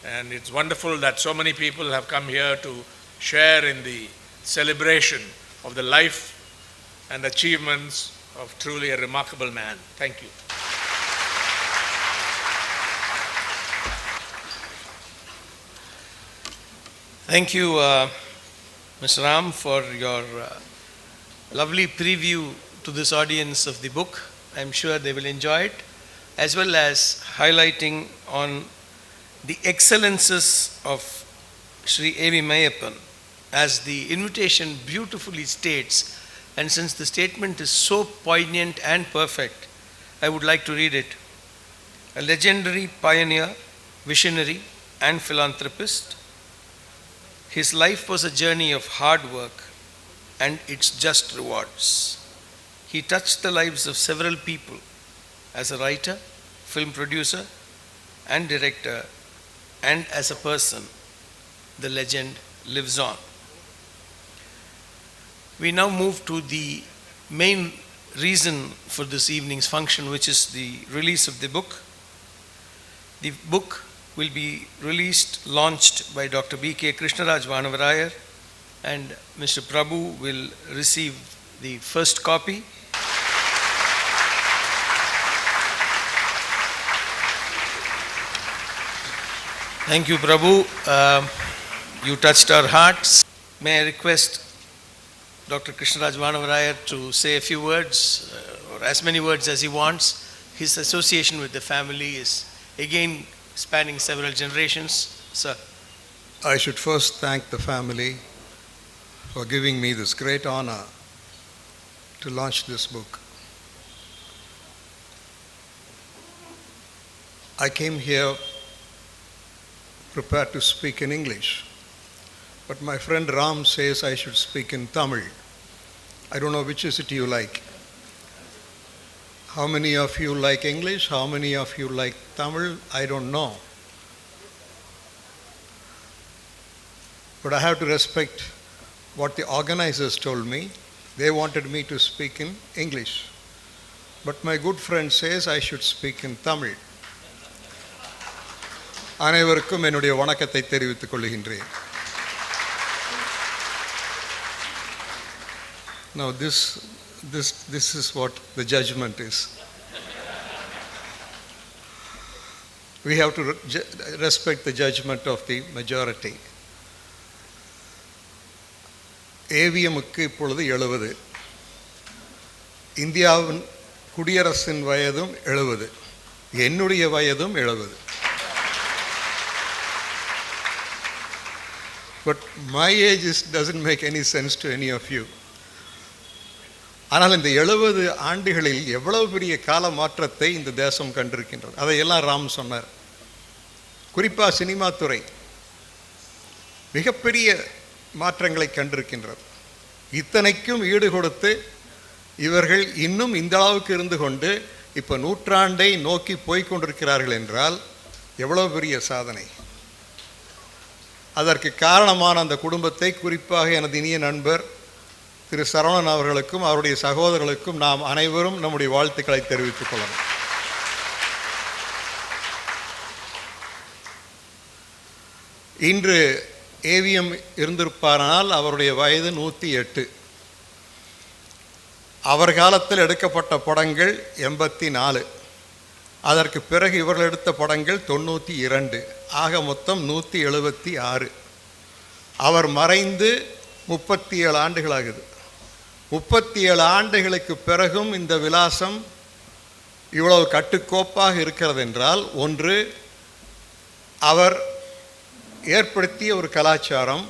And it's wonderful that so many people have come here to share in the celebration of the life and achievements of truly a remarkable man. Thank you. Thank you, Mr. Ram, for your lovely preview to this audience of the book. I'm sure they will enjoy it, as well as highlighting on the excellences of Sri A.V. Meiyappan, as the invitation beautifully states, and since the statement is so poignant and perfect, I would like to read it. A legendary pioneer, visionary, and philanthropist, his life was a journey of hard work and its just rewards. He touched the lives of several people as a writer, film producer, and director, and as a person. The legend lives on. We now move to the main reason for this evening's function, which is the release of the book. The book will be released, launched by Dr. B.K. Krishnaraj, Vanavarayar, and Mr. Prabhu will receive the first copy. Thank you, Prabhu. You touched our hearts. May I request Dr. Krishnaraj Vanavarayar to say a few words, or as many words as he wants. His association with the family is again spanning several generations. Sir. I should first thank the family for giving me this great honor to launch this book. I came here prepared to speak in English, but my friend Ram says I should speak in Tamil. I don't know which is it you like. How many of you like English? How many of you like Tamil? I don't know. But I have to respect what the organizers told me. They wanted me to speak in English. But my good friend says I should speak in Tamil. அனைவருக்கும் என்னுடைய வணக்கத்தை தெரிவித்துக் கொள்கின்றேன். Now this is what the judgment is. We have to respect the judgment of the majority. AVMக்கு இப்பொழுது 70. இந்தியாவின் குடியரசின் வயதும் 70. என்னுடைய வயதும் 70. But my age doesn't make any sense to any of you. ஆனால் இந்த 70 ஆண்டுகளில் எவ்வளவு பெரிய கால மாற்றத்தை இந்த தேசம் கண்டிருக்கின்றது. அதையெல்லாம் ராம் சொன்னார். குறிப்பாக சினிமா துறை மிகப்பெரிய மாற்றங்களை கண்டிருக்கின்றது. இத்தனைக்கும் ஈடு கொடுத்து இவர்கள் இன்னும் இந்த அளவுக்கு இருந்து கொண்டு இப்போ நூற்றாண்டை நோக்கி போய்கொண்டிருக்கிறார்கள் என்றால் எவ்வளவு பெரிய சாதனை. அதற்கு காரணமான அந்த குடும்பத்தை, குறிப்பாக எனது இனிய நண்பர் திரு சரவணன் அவர்களுக்கும் அவருடைய சகோதரர்களுக்கும் நாம் அனைவரும் நம்முடைய வாழ்த்துக்களை தெரிவித்துக் கொள்ளலாம். இன்று ஏவிஎம் இருந்திருப்பாரானால் அவருடைய வயது 108. அவர் காலத்தில் எடுக்கப்பட்ட படங்கள் 84. அதற்கு பிறகு இவர்கள் எடுத்த படங்கள் 92. ஆக மொத்தம் 176. அவர் மறைந்து 37 ஆண்டுகளாகுது. 37 ஆண்டுகளுக்கு பிறகும் இந்த விலாசம் இவ்வளவு கட்டுக்கோப்பாக இருக்கிறது என்றால், ஒன்று அவர் ஏற்படுத்திய ஒரு கலாச்சாரம்,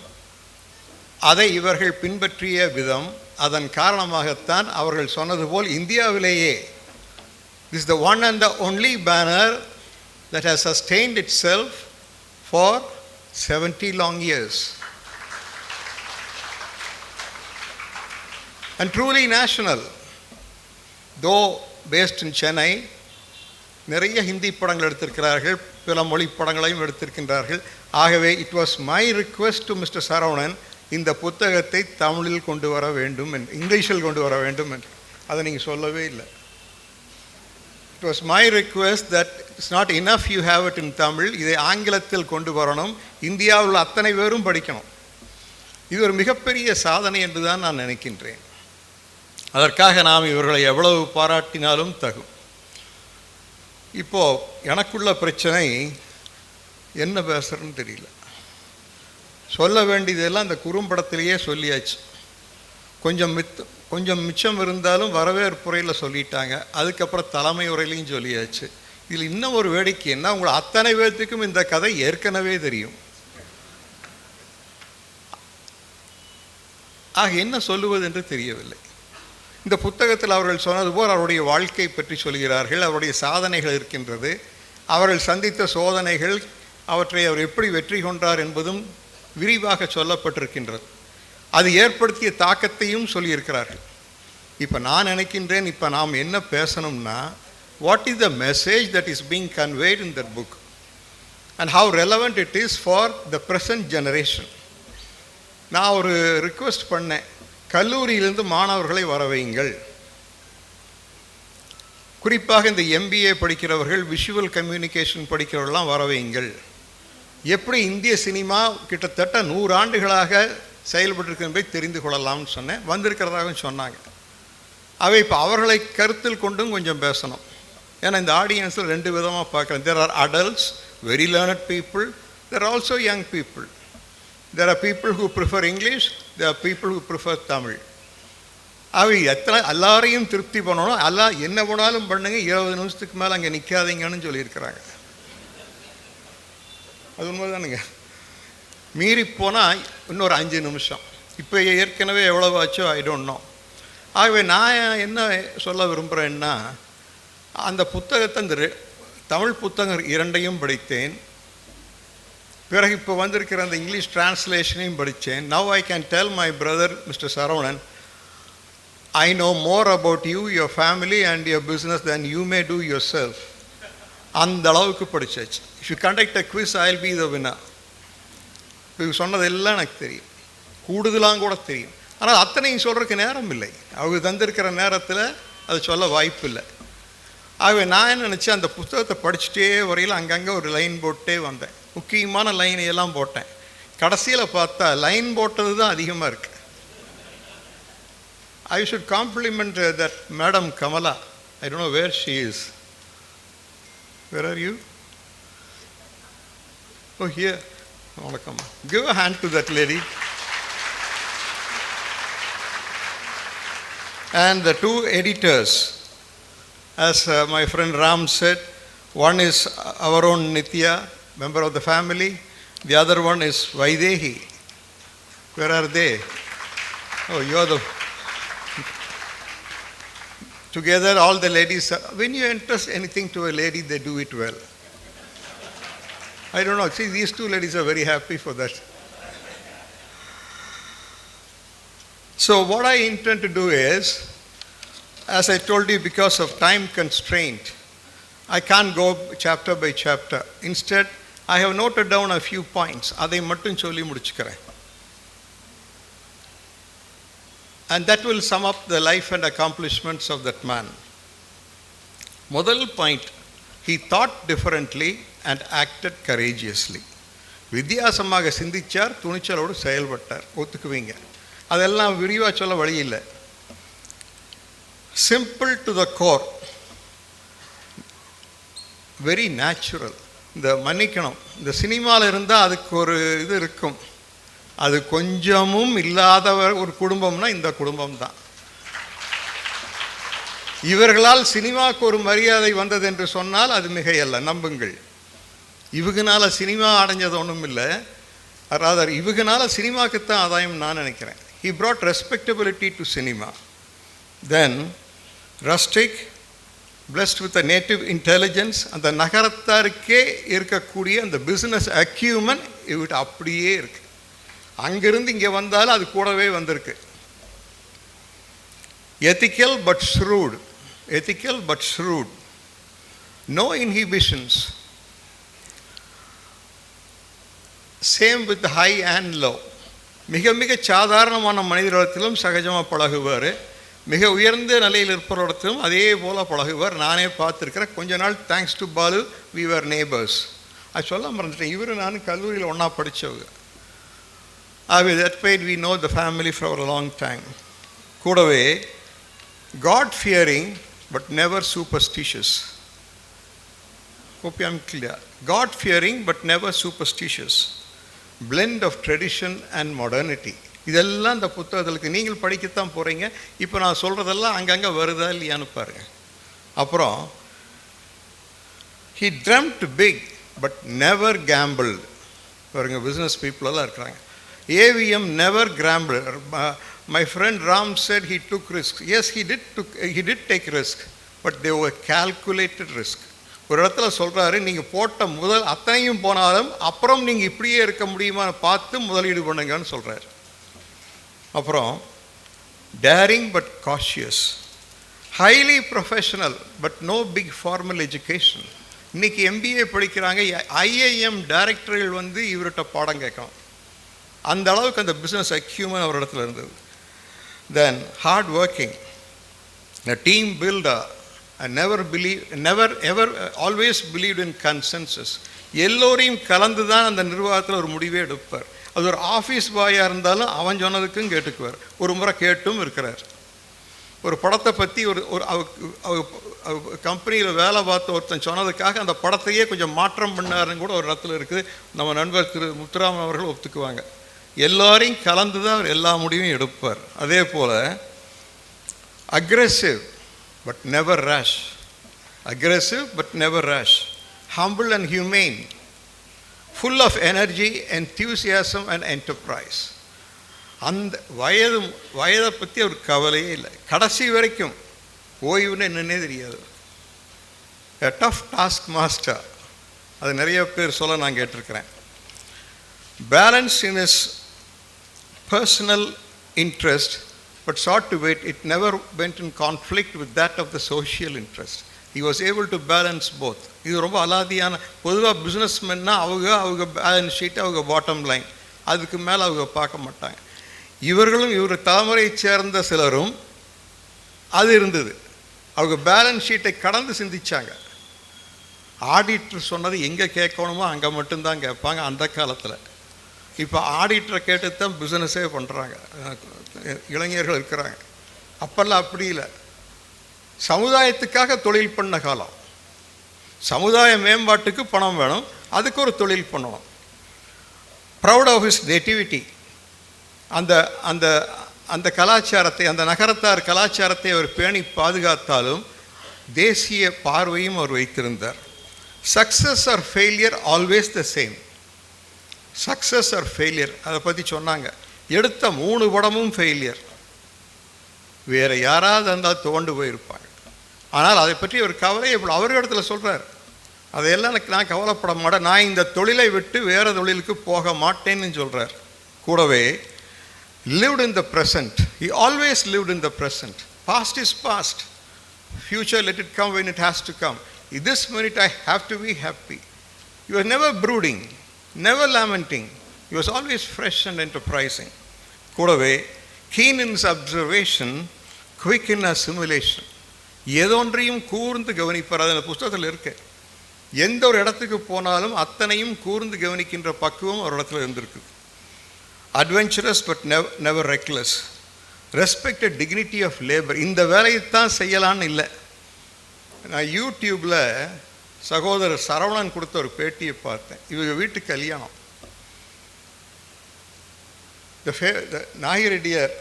அதை இவர்கள் பின்பற்றிய விதம், அதன் காரணமாகத்தான் அவர்கள் சொன்னது போல் இந்தியாவிலேயே this is the one and the only banner that has sustained itself for 70 long years and truly national. Though based in Chennai, நிறைய ஹிந்தி படங்கள் எடுத்திருக்கிறார்கள், பல மொழி படங்களையும் எடுத்திருக்கின்றார்கள். ஆகவே it was my request to Mr. Saravanan, இந்த புத்தகத்தை தமிழில் கொண்டு வர வேண்டும் என்று, இங்கிலீஷில் கொண்டு வர வேண்டும் என்று. அதை நீங்கள் சொல்லவே இல்லை. It was my request that it's not enough you have it in Tamil, இதை ஆங்கிலத்தில் கொண்டு வரணும், இந்தியாவில் அத்தனை பேரும் படிக்கணும். இது ஒரு மிகப்பெரிய சாதனை என்று தான் நான் நினைக்கின்றேன். அதற்காக நாம் இவர்களை எவ்வளவு பாராட்டினாலும் தகும். இப்போது எனக்குள்ள பிரச்சனை என்ன பேசுகிறேன்னு தெரியல. சொல்ல வேண்டியதெல்லாம் அந்த குறும்படத்திலேயே சொல்லியாச்சு. கொஞ்சம் மிச்சம் இருந்தாலும் வரவேற்புரையில் சொல்லிட்டாங்க. அதுக்கப்புறம் தலைமை உரையிலையும் சொல்லியாச்சு. இதில் இன்னும் ஒரு வேடிக்கை என்ன, உங்களை அத்தனை பேர்த்துக்கும் இந்த கதை ஏற்கனவே தெரியும். ஆக என்ன சொல்லுவது என்று தெரியவில்லை. இந்த புத்தகத்தில் அவர்கள் சொன்னது போல் அவருடைய வாழ்க்கை பற்றி சொல்கிறார்கள். அவருடைய சாதனைகள் இருக்கின்றது, அவர்கள் சந்தித்த சோதனைகள், அவற்றை அவர் எப்படி வெற்றி கொண்டார் என்பதும் விரிவாக சொல்லப்பட்டிருக்கின்றது. அது ஏற்படுத்திய தாக்கத்தையும் சொல்லியிருக்கிறார்கள். இப்போ நான் நினைக்கின்றேன், இப்போ நாம் என்ன பேசணும்னா, what is the message that is being conveyed in that book and how relevant it is for the present generation. நான் ஒரு ரிக்வெஸ்ட் பண்ணேன், கல்லூரியிலிருந்து மாணவர்களை வர வையுங்கள். குறிப்பாக இந்த MBA படிக்கிறவர்கள், விஷுவல் கம்யூனிகேஷன் படிக்கிறவர்கள்லாம் வர வையுங்கள். எப்படி இந்திய சினிமா கிட்டத்தட்ட 100 ஆண்டுகளாக செயல்பட்டிருக்கின்றதை தெரிந்து கொள்ளலாம்னு சொன்னேன். வந்திருக்கிறதாகவும் சொன்னாங்க. அவை இப்போ அவர்களை கருத்தில் கொண்டும் கொஞ்சம் பேசணும். ஏன்னா இந்த ஆடியன்ஸில் 2 விதமாக பார்க்குறேன். There are adults, very learned people, there are also young people. There are people who prefer English, there are people who prefer Tamil. அவை எல்லாரையும் திருப்தி பண்ணணும். என்ன போனாலும் பண்ணுங்க, 20 நிமிஷத்துக்கு மேலே அங்கே நிற்காதீங்கன்னு சொல்லியிருக்கிறாங்க. அது உண்மைதானுங்க. மீறிப்போனால் இன்னொரு 5 நிமிஷம். இப்போ ஏற்கனவே எவ்வளோ ஆச்சோ ஐ டோன்ட் நோ. ஆகவே நான் என்ன சொல்ல விரும்புகிறேன்னா, அந்த புத்தகத்தை அந்த தமிழ் புத்தகம் 2ஐயும் படித்தேன். பிறகு இப்போ வந்திருக்கிற அந்த இங்கிலீஷ் டிரான்ஸ்லேஷனையும் படித்தேன். Now I can tell my brother mister Saravanan, I know more about you, your family and your business than you may do yourself. அந்த அளவுக்கு படித்தாச்சு. If you conduct a quiz I will be the winner. இப்போ சொன்னதெல்லாம் எனக்கு தெரியும், கூடுதலாக கூட தெரியும். ஆனால் அத்தனையும் சொல்கிறதுக்கு நேரம் இல்லை. அவங்க தந்திருக்கிற நேரத்தில் அது சொல்ல வாய்ப்பு இல்லை. ஆகவே நான் என்ன நினச்சேன், அந்த புத்தகத்தை படிச்சுட்டே வரையில் அங்கங்கே ஒரு லைன் போட்டே வந்தேன். முக்கியமான லைனையெல்லாம் போட்டேன். கடைசியில் பார்த்தா லைன் போட்டது தான் அதிகமாக இருக்குது. I should compliment that madam Kamala. I don't know where she is. Where are you? Oh, here. Welcome. Give a hand to that lady. And the 2 editors, as my friend Ram said, one is our own Nitya, member of the family. The other one is Vaidehi. Where are they? Oh, you are the... Together, all the ladies, when you entrust anything to a lady, they do it well. I don't know. See, these 2 ladies are very happy for that. So what I intend to do is, as I told you, because of time constraint, I can't go chapter by chapter. Instead, I have noted down a few points. அதை மட்டும் சொல்லி முடிச்சுக்கிறேன். And that will sum up the life and accomplishments of that man. முதல் point, he thought differently and acted courageously. வித்தியாசமாக சிந்திச்சார், துணிச்சலோடு செயல்பட்டார். ஒத்துக்குவீங்க. அதெல்லாம் விரிவாக சொல்ல வழி இல்லை. Simple to the core, very natural. இந்த மன்னிக்கணும், இந்த சினிமாவில் இருந்தால் அதுக்கு ஒரு இது இருக்கும். அது கொஞ்சமும் இல்லாதவர் ஒரு குடும்பம்னா இந்த குடும்பம் தான். இவர்களால் சினிமாவுக்கு ஒரு மரியாதை வந்தது என்று சொன்னால் அது மிகையல்ல, நம்புங்கள். இவங்கனால சினிமா அடைஞ்சது ஒன்றும் இல்லை, ராதர் இவங்கனால சினிமாவுக்குத்தான் ஆதாயம் நான் நினைக்கிறேன். He brought respectability to cinema. Then rustic, blessed with a native intelligence, அந்த நகரத்தாருக்கே இருக்கக்கூடிய அந்த பிஸ்னஸ் அக்யூமன் இவர்கிட்ட அப்படியே இருக்கு. அங்கிருந்து இங்கே வந்தாலும் அது கூடவே வந்திருக்கு. ethical but shrewd, no inhibitions, same with the high and low. மிக மிக சாதாரணமான மனிதர்களிடத்திலும் சகஜமாக பழகுவார், மிக உயர்ந்த நிலையில் இருப்பவரிடத்திலும் அதே போல் பழகுவார். நானே பார்த்துருக்கிறேன். கொஞ்ச நாள் thanks to Balu we were neighbours. அது சொல்ல மறந்துட்டேன், இவர் நான் கல்லூரியில் ஒன்றா படித்தவங்க. that way we know the family for a long time. கூடவே God-fearing but never superstitious. Hope I am clear. God-fearing but never superstitious. Blend of tradition and modernity. இதெல்லாம் இந்த புத்தகத்தில் நீங்கள் படிக்கத்தான் போகிறீங்க. இப்போ நான் சொல்கிறதெல்லாம் அங்கங்கே வருதா இல்லையான்னு பாருங்கள். அப்புறம் he dreamt big but never gambled. பாருங்க, பிஸ்னஸ் பீப்புளெல்லாம் இருக்கிறாங்க. AVM never gambled. My friend Ram said he took risks. Yes, he did take risk, but they were calculated risk. ஒரு இடத்துல சொல்கிறாரு, நீங்கள் போட்ட முதல் அத்தனையும் போனாலும் அப்புறம் நீங்கள் இப்படியே இருக்க முடியுமான்னு பார்த்து முதலீடு பண்ணுங்கன்னு சொல்கிறார். அப்புறம் daring but cautious, highly professional but no big formal education. இன்றைக்கி MBA படிக்கிறாங்க, IIM டைரக்டர்கள் வந்து இவர்கிட்ட பாடம் கேட்கணும். அந்த அளவுக்கு அந்த பிஸ்னஸ் அக்யூமன் அவர் இடத்துல இருந்தது. Then hard working, a team builder, and never ever always believed in consensus. எல்லோரையும் கலந்து தான் அந்த நிர்வாகத்தில் ஒரு முடிவே எடுப்பார். அது ஒரு ஆஃபீஸ் பாயாக இருந்தாலும் அவன் சொன்னதுக்கும் கேட்டுக்குவார். ஒரு முறை கேட்டும் இருக்கிறார். ஒரு படத்தை பற்றி ஒரு கம்பெனியில் வேலை பார்த்த ஒருத்தன் சொன்னதுக்காக அந்த படத்தையே கொஞ்சம் மாற்றம் பண்ணாருன்னு கூட ஒரு இடத்துல இருக்குது. நம்ம நண்பர் திரு முத்துராமன் அவர்கள் ஒத்துக்குவாங்க. எல்லோரையும் கலந்து தான் அவர் எல்லா முடிவும் எடுப்பார். அதே போல் aggressive but never rash. Aggressive but never rash. Humble and humane, full of energy, enthusiasm and enterprise. அந்த வயதை பற்றி அவர் கவலையே இல்லை. கடைசி வரைக்கும் ஓய்வுன்னு என்னன்னே தெரியாது. எ டஃப் டாஸ்க் மாஸ்டர், அது நிறைய பேர் சொல்ல நான் கேட்டிருக்கிறேன். Balance in is personal interest but sought to wait. It never went in conflict with that of the social interest. He was able to balance both. இது ரொம்ப அலாதியான, பொதுவாக பிஸ்னஸ்மென்னா அவங்க பேலன்ஸ் ஷீட், அவங்க பாட்டம் லைன், அதுக்கு மேலே அவங்க பார்க்க மாட்டாங்க. இவர்களும் இவர் தலைமுறையை சேர்ந்த சிலரும் அது இருந்தது. அவங்க பேலன்ஸ் ஷீட்டை கடந்து சிந்திச்சாங்க. ஆடிட்டர் சொன்னது எங்கே கேட்கணுமோ அங்கே மட்டும்தான் கேட்பாங்க அந்த காலத்தில். இப்போ ஆடிட்டரை கேட்டு தான் பிஸ்னஸே பண்ணுறாங்க இளைஞர்கள் இருக்கிறாங்க. அப்போல்லாம் அப்படி இல்லை. சமுதாயத்துக்காக தொழில் பண்ண காலம். சமுதாய மேம்பாட்டுக்கு பணம் வேணும், அதுக்கு ஒரு தொழில் பண்ணணும். ப்ரவுட் ஆஃப் ஹிஸ் நேட்டிவிட்டி, அந்த அந்த அந்த கலாச்சாரத்தை, அந்த நகரத்தார் கலாச்சாரத்தை அவர் பேணி பாதுகாத்தாலும் தேசிய பார்வையும் அவர் வைத்திருந்தார். Success R failure always the same. Success R failure அதை பற்றி சொன்னாங்க. எடுத்த 3 படமும் ஃபெயிலியர். வேறு யாராவது இருந்தால் தோண்டு போயிருப்பாங்க. ஆனால் அதை பற்றி ஒரு கவலை அவரிடத்துல சொல்கிறார். அதையெல்லாம் நான் கவலைப்பட மாட்டேன், நான் இந்த தொழிலை விட்டு வேறு தொழிலுக்கு போக மாட்டேன்னு சொல்கிறார். கூடவே lived in the present. He always lived in the present. Past is past. Future, let it come when it has to come. In this minute I have to be happy. He was never brooding, never lamenting. He was always fresh and enterprising. கூடவே keen in his observation, quick in assimilation. ஏதொன்றையும் கூர்ந்து கவனிப்பார். அது அந்த புத்தகத்தில் இருக்கு. எந்த ஒரு இடத்துக்கு போனாலும் அத்தனையும் கூர்ந்து கவனிக்கின்ற பக்குவம் ஒரு இடத்துல இருந்திருக்கு. adventurous but never reckless. Respected dignity of labor. இந்த வேலையைத்தான் செய்யலான்னு இல்லை. நான் யூடியூப்பில் சகோதரர் சரவணன் கொடுத்த ஒரு பேட்டியை பார்த்தேன். இவங்க வீட்டு கல்யாணம். நாகிரெட்டியார்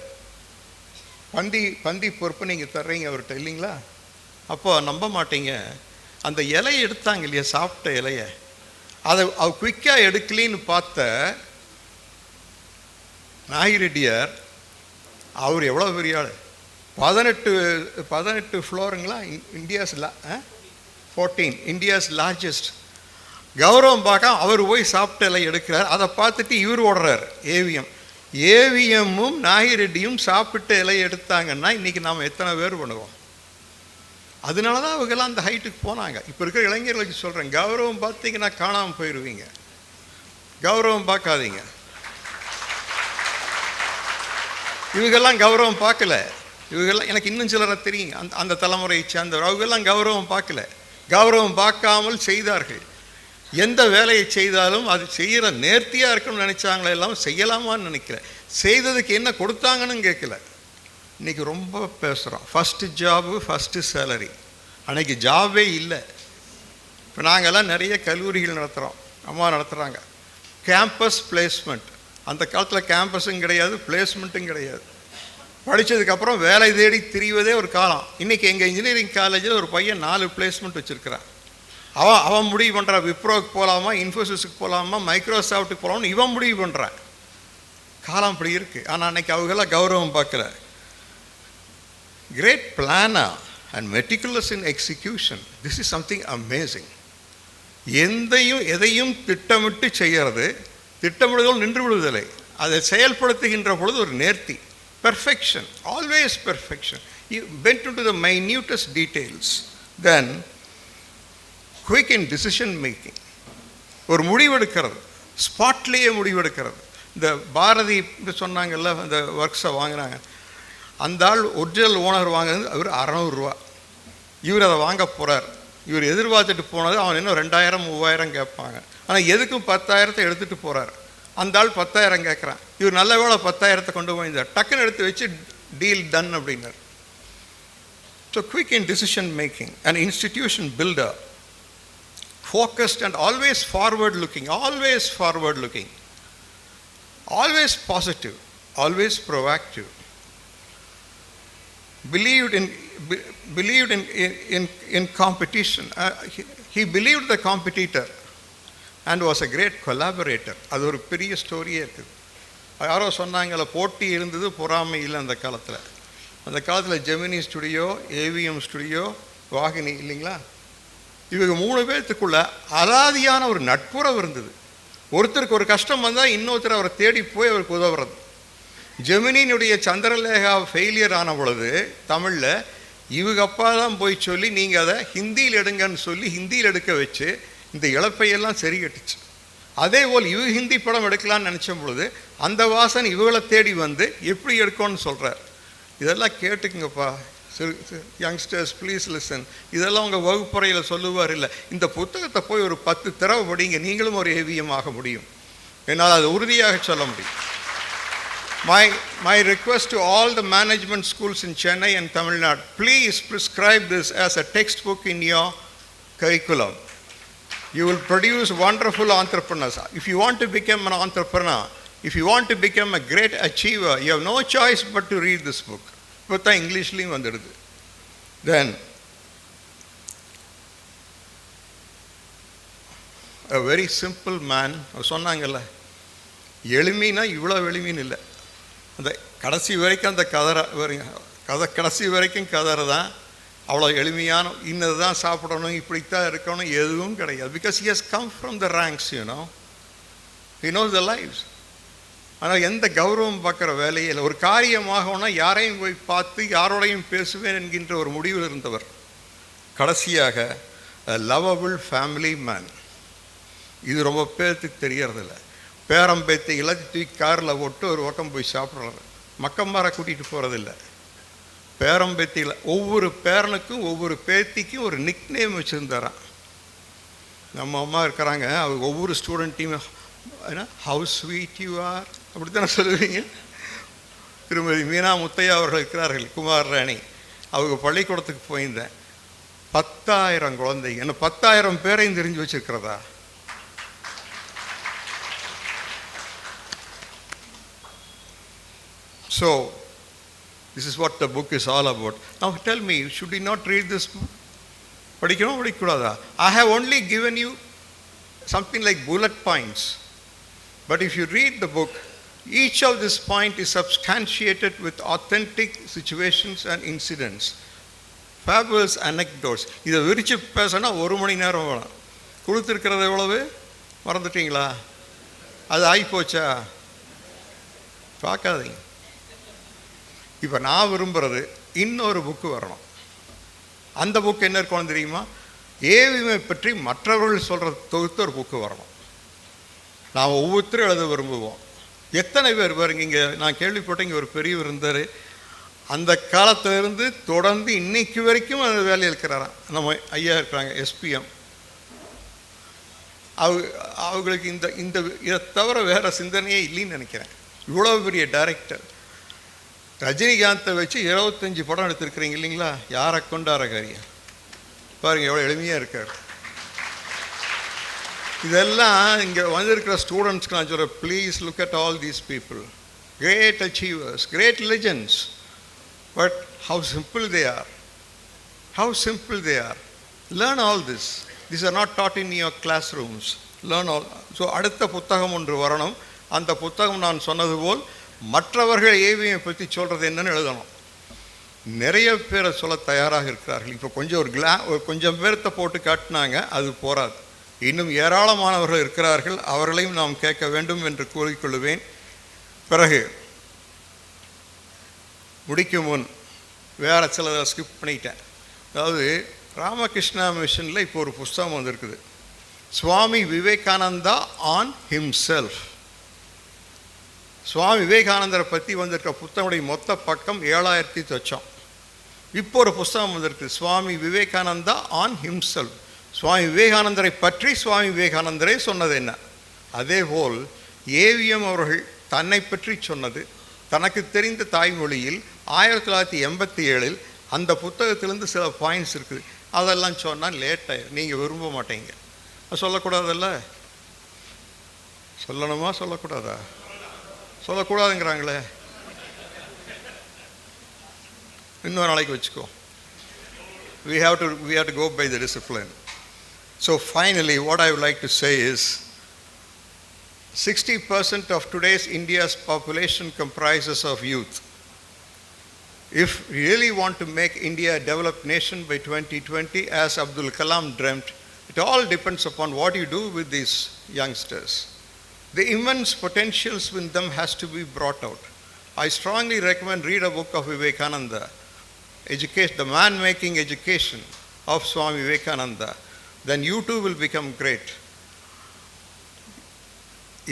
பந்தி பொறுப்பு நீங்கள் தர்றீங்க அவர்கிட்ட இல்லைங்களா? அப்போ நம்ப மாட்டீங்க, அந்த இலையை எடுத்தாங்க இல்லையா, சாப்பிட்ட இலையை, அதை குயிக்காக எடுக்கலின்னு பார்த்த நாகிரெட்டியார் அவர் எவ்வளோ பெரிய ஆள். 18 ஃப்ளோருங்களா, இந்தியாஸ் 14 இந்தியாஸ் லார்ஜஸ்ட். கௌரவம் பார்க்க அவர் போய் சாப்பிட்ட இலை எடுக்கிறார். அதை பார்த்துட்டு இவர் ஓடுறார். ஏவிஎம்மும் நாகிரெட்டியும் சாப்பிட்ட இலையை எடுத்தாங்கன்னா இன்றைக்கி நாம் எத்தனை பேர் பண்ணுவோம்? அதனால தான் அவங்கெல்லாம் அந்த ஹைட்டுக்கு போனாங்க. இப்போ இருக்கிற இளைஞர்களுக்கு சொல்கிறேன், கௌரவம் பார்த்தீங்கன்னா காணாமல் போயிடுவீங்க. கௌரவம் பார்க்காதீங்க. இவங்கெல்லாம் கௌரவம் பார்க்கல. இவங்கெல்லாம் எனக்கு இன்னும் சிலரை தெரியும், அந்த தலைமுறையை சேர்ந்தவர். அவங்கெல்லாம் கௌரவம் பார்க்கல. கௌரவம் பார்க்காமல் செய்தார்கள். எந்த வேலையை செய்தாலும் அது செய்கிற நேர்த்தியாக இருக்குன்னு நினச்சாங்களே, எல்லாம் செய்யலாமான்னு நினைக்கல. செய்ததுக்கு என்ன கொடுத்தாங்கன்னு கேட்கல. இன்றைக்கி ரொம்ப பேசுகிறோம். First job, first salary. அன்றைக்கி ஜாபே இல்லை. இப்போ நாங்கள்லாம் நிறைய கல்லூரிகள் நடத்துகிறோம், அம்மா நடத்துகிறாங்க. Campus placement. அந்த காலத்தில் கேம்பஸும் கிடையாது, பிளேஸ்மெண்ட்டும் கிடையாது. படித்ததுக்கப்புறம் வேலை தேடி திரிவதே ஒரு காலம். இன்றைக்கி எங்கள் இன்ஜினியரிங் காலேஜில் ஒரு பையன் 4 பிளேஸ்மெண்ட் வச்சுருக்கிறான். அவன் முடிவு பண்ணுறான், விப்ரோக்கு போகலாமா, இன்ஃபோசிஸுக்கு போகலாமா, மைக்ரோசாஃப்ட்டுக்கு போகலாம்னு இவன் முடிவு பண்ணுறான். காலம் அப்படி இருக்குது. ஆனால் அன்றைக்கி அவங்கெல்லாம் கௌரவம் பார்க்கல. Great planner and meticulous in execution. This is something amazing. எதையும் திட்டமிட்டு செய்கிறது, திட்டமிடுதல் நின்று விடுவதில்லை, அதை செயல்படுத்துகின்ற பொழுது ஒரு நேர்த்தி. Perfection, always perfection. You went into the minutest details. Then, quick in decision making. ஒரு முடிவெடுக்கிறது, ஸ்பாட்லேயே முடிவெடுக்கிறது. இந்த பாரதி சொன்னாங்கல்ல, அந்த ஒர்க்ஸை வாங்கினாங்க. அந்த ஆள் ஒரிஜினல் ஓனர் வாங்கினது அவர் 600 ரூபா. இவர் அதை வாங்க போகிறார். இவர் எதிர்பார்த்துட்டு போனது அவன் இன்னும் 2000 3000 கேட்பாங்க. ஆனால் எதுக்கும் 10,000 எடுத்துகிட்டு போகிறார். அந்த ஆள் 10,000 கேட்குறான். இவர் நல்ல வேளை 10,000 கொண்டு போயிருந்தார். டக்குன்னு எடுத்து வச்சு டீல் டன் அப்படின்னார். So quick in decision making and institution builder, focused and always forward looking, always positive, always proactive. believed in competition. He believed the competitor and was a great collaborator. அது ஒரு பெரிய ஸ்டோரியே இருக்குது. யாரோ சொன்னாங்கல்ல, போட்டி இருந்தது, பொறாமை இல்லை. அந்த காலத்தில் Gemini studio, AVM studio, Vahini இல்லைங்களா, இவங்க 3 பேர்த்துக்குள்ள அலாதியான ஒரு நட்புறவு இருந்தது. ஒருத்தருக்கு ஒரு கஷ்டம் வந்தால் இன்னொருத்தர் அவரை தேடி போய் அவருக்கு உதவுறது. ஜெமினியினுடைய சந்திரலேகா ஃபெயிலியர் ஆன பொழுது தமிழில் இவங்க அப்பா தான் போய் சொல்லி நீங்கள் அதை ஹிந்தியில் எடுங்கன்னு சொல்லி ஹிந்தியில் எடுக்க வச்சு இந்த இழப்பையெல்லாம் சரி கட்டுச்சு. அதே போல் இவங்க ஹிந்தி படம் எடுக்கலான்னு நினச்ச பொழுது அந்த வாசன் இவங்களை தேடி வந்து எப்படி எடுக்கணும்னு சொல்கிறார். இதெல்லாம் கேட்டுக்குங்கப்பா யங்ஸ்டர்ஸ், ப்ளீஸ் லிசன். இதெல்லாம் உங்கள் வகுப்பறையில் சொல்லுவார். இல்லை, இந்த புத்தகத்தை போய் ஒரு 10 தடவை படிங்க, நீங்களும் ஒரு ஏவிஎம் ஆக முடியும். என்னால் அது உறுதியாக சொல்ல முடியும். My request to all the management schools in Chennai and Tamil Nadu, please prescribe this as a textbook in your curriculum. You will produce wonderful entrepreneurs. If you want to become an entrepreneur, if you want to become a great achiever, you have no choice but to read this book. இப்போ தான் இங்கிலீஷ்லேயும் வந்துடுது. Then, a very simple man, சொன்னாங்கல்ல, எளிமைனா இவ்வளோ எளிமைன்னு இல்லை. அந்த கடைசி வரைக்கும் அந்த கடைசி வரைக்கும் கதரை தான் அவ்வளோ எளிமையான, இன்னது தான் சாப்பிடணும், இப்படித்தான் இருக்கணும், எதுவும் கிடையாது. Because he has come from the ranks, he knows the lives. ஆனால் எந்த கௌரவம் பார்க்குற வேலையே இல்லை. ஒரு காரியமாகனா யாரையும் போய் பார்த்து யாரோடையும் பேசுவேன் என்கின்ற ஒரு முடிவில் இருந்தவர். கடைசியாக லவபிள் ஃபேமிலி மேன். இது ரொம்ப பேர்த்துக்கு தெரியறதில்ல. பேரம்பேத்தை எல்லாத்தையும் தூக்கி காரில் போட்டு ஒரு பக்கம் போய் சாப்பிட்றாரு. மக்கம்மாரை கூட்டிகிட்டு போகிறதில்ல. பேரம்பேத்தியில் ஒவ்வொரு பேரனுக்கும் ஒவ்வொரு பேத்திக்கும் ஒரு நிக் நேம் வச்சுருந்தாரான். நம்ம அம்மா இருக்கிறாங்க, அவங்க ஒவ்வொரு ஸ்டூடெண்ட்டையும் ஹவு ஸ்வீட் யூ ஆர் அப்படி தானே சொல்லுவீங்க. திருமதி மீனா முத்தையா அவர்கள் இருக்கிறார்கள், குமார் ராணி. அவங்க பள்ளிக்கூடத்துக்கு போயிருந்தேன். 10,000 குழந்தைங்க, என்ன 10,000 பேரையும் தெரிஞ்சு வச்சுருக்கிறதா? So, this is what the book is all about. Now tell me, should we not read this book? படிக்கணும் படிக்கக்கூடாதா? I have only given you something like bullet points. But if you read the book, each of this point is substantiated with authentic situations and incidents. Fabulous anecdotes. இதை விரிச்சு பேசினா 1 மணி நேரம் வேணும். கொடுத்துருக்கிறது எவ்வளவு மறந்துட்டீங்களா? அது ஆகிப்போச்சா? பார்க்காதீங்க. இப்போ நான் விரும்புகிறது இன்னொரு புக்கு வரணும். அந்த புக்கு என்ன இருக்கணும் தெரியுமா? ஏவிஎம்ஐ பற்றி மற்றவர்கள் சொல்கிற தொகுத்து ஒரு புக்கு வரணும். நாம் ஒவ்வொருத்தரும் எழுத விரும்புவோம். எத்தனை பேர் பாருங்க, இங்கே நான் கேள்விப்பட்டேன், இங்கே ஒரு பெரியவர் இருந்தார். அந்த காலத்திலிருந்து தொடர்ந்து இன்னைக்கு வரைக்கும் அந்த வேலையில் இருக்கிறாராம். நம்ம ஐயா இருக்கிறாங்க, எஸ்பிஎம். அவங்களுக்கு இதை தவிர வேறு சிந்தனையே இல்லைன்னு நினைக்கிறேன். இவ்வளோ பெரிய டைரக்டர். ரஜினிகாந்தை வச்சு 25 படம் எடுத்திருக்கிறீங்க இல்லைங்களா? யாரை கொண்டார காரியம் பாருங்கள், எவ்வளோ எளிமையாக இருக்கார். இதெல்லாம் இங்கே வந்திருக்கிற ஸ்டூடெண்ட்ஸ்க்கு நான் சொல்கிறேன், please look at all these people, great achievers, great legends, but how simple they are, how simple they are. Learn all this. These are not taught in your classrooms. Learn all. So அடுத்த புத்தகம் ஒன்று வரணும். அந்த புத்தகம் நான் சொன்னது போல் மற்றவர்கள் AVM பற்றி சொல்கிறது என்னன்னு எழுதணும். நிறைய பேரை சொல்ல தயாராக இருக்கிறார்கள். இப்போ கொஞ்சம் ஒரு கொஞ்சம் பேர்த்த போட்டு காட்டினாங்க, அது போராது. இன்னும் ஏராளமானவர்கள் இருக்கிறார்கள், அவர்களையும் நாம் கேட்க வேண்டும் என்று கூறிக்கொள்வேன். பிறகு முடிக்கும் முன் வேறு சிலதை ஸ்கிப் பண்ணிட்டேன். அதாவது ராமகிருஷ்ணா மிஷனில் இப்போ ஒரு புஸ்தகம் வந்திருக்குது, சுவாமி விவேகானந்தா ஆன் ஹிம்செல்ஃப். சுவாமி விவேகானந்தரை பற்றி வந்திருக்க புத்தகமுடைய மொத்த பக்கம் 7000 சொச்சம். இப்போ ஒரு புஸ்தகம் வந்திருக்கு, சுவாமி விவேகானந்தா ஆன் ஹிம்செல்ஃப். சுவாமி விவேகானந்தரை பற்றி சுவாமி விவேகானந்தரே சொன்னது என்ன? அதேபோல் ஏவிஎம் அவர்கள் தன்னை பற்றி சொன்னது தனக்கு தெரிந்த தாய்மொழியில் 1987 அந்த புத்தகத்திலேருந்து சில பாயிண்ட்ஸ் இருக்குது. அதெல்லாம் சொன்னால் லேட்டாக நீங்கள் விரும்ப மாட்டீங்க. சொல்லக்கூடாதல்ல? சொல்லணுமா சொல்லக்கூடாதா? சொல்லக்கூடாதுங்கிறாங்களே, இன்னொரு நாளைக்கு வச்சுக்கோ. we have to go by the discipline. So finally what I would like to say is 60% of today's India's population comprises of youth. If we really want to make India a developed nation by 2020, as Abdul Kalam dreamt, it all depends upon what you do with these youngsters. The immense potentials in them has to be brought out. I strongly recommend read a book of Vivekananda, Education, The Man-Making Education of Swami Vivekananda. Then you too will become great.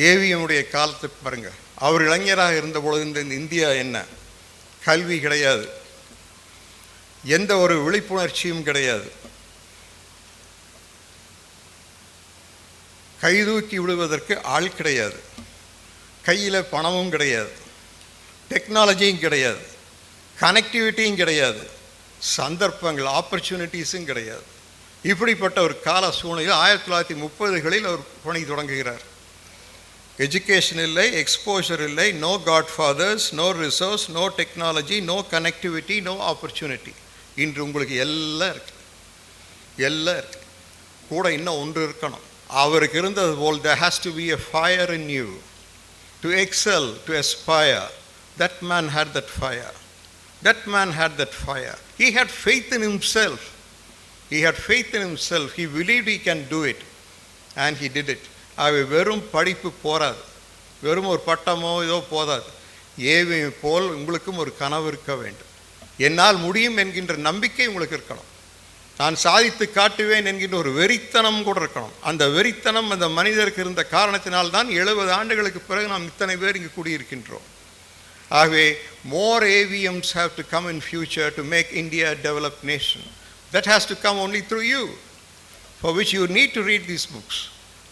AVM உடைய காலத்தை பாருங்க. அவர் இளைஞராக இருந்த பொழுது இந்த India என்ன? கல்வி கிடையாது, எந்த ஒரு விழிப்புணர்ச்சியும் கிடையாது, கைதூக்கி விடுவதற்கு ஆள் கிடையாது, கையில் பணமும் கிடையாது, டெக்னாலஜியும் கிடையாது, கனெக்டிவிட்டியும் கிடையாது, சந்தர்ப்பங்கள் ஆப்பர்ச்சுனிட்டிஸும் கிடையாது. இப்படிப்பட்ட ஒரு கால சூழ்நிலையில் 1930களில் அவர் பணி தொடங்குகிறார். எஜுகேஷன் இல்லை, எக்ஸ்போஷர் இல்லை, no godfathers, no resources, no technology, no connectivity, no opportunity. இன்று உங்களுக்கு எல்லாம் இருக்கு, எல்லாம் இருக்கு. கூட இன்னும் ஒன்று இருக்கணும், அவருக்கு இருந்தது போல் there has to be a fire in you to excel, to aspire. That man had that fire. That man had that fire. He had faith in himself. He had faith in himself. He believed he can do it and he did it. அவை வெறும் படிப்பு போராது, வெறும் ஒரு பட்டமோ இதோ போதாது. AVM போல் உங்களுக்கும் ஒரு கனவு இருக்க வேண்டும். என்னால் முடியும் என்கின்ற நம்பிக்கை உங்களுக்கு இருக்கணும். நான் சாதித்து காட்டுவேன் என்கின்ற ஒரு வெறித்தனம் கூட இருக்கணும். அந்த வெறித்தனம் அந்த மனிதருக்கு இருந்த காரணத்தினால்தான் 70 ஆண்டுகளுக்கு பிறகு நாம் இத்தனை பேர் இங்கு கூடியிருக்கின்றோம். ஆகவே more AVMs have to come in future to make India a developed nation. That has to come only through you, for which you need to read these books.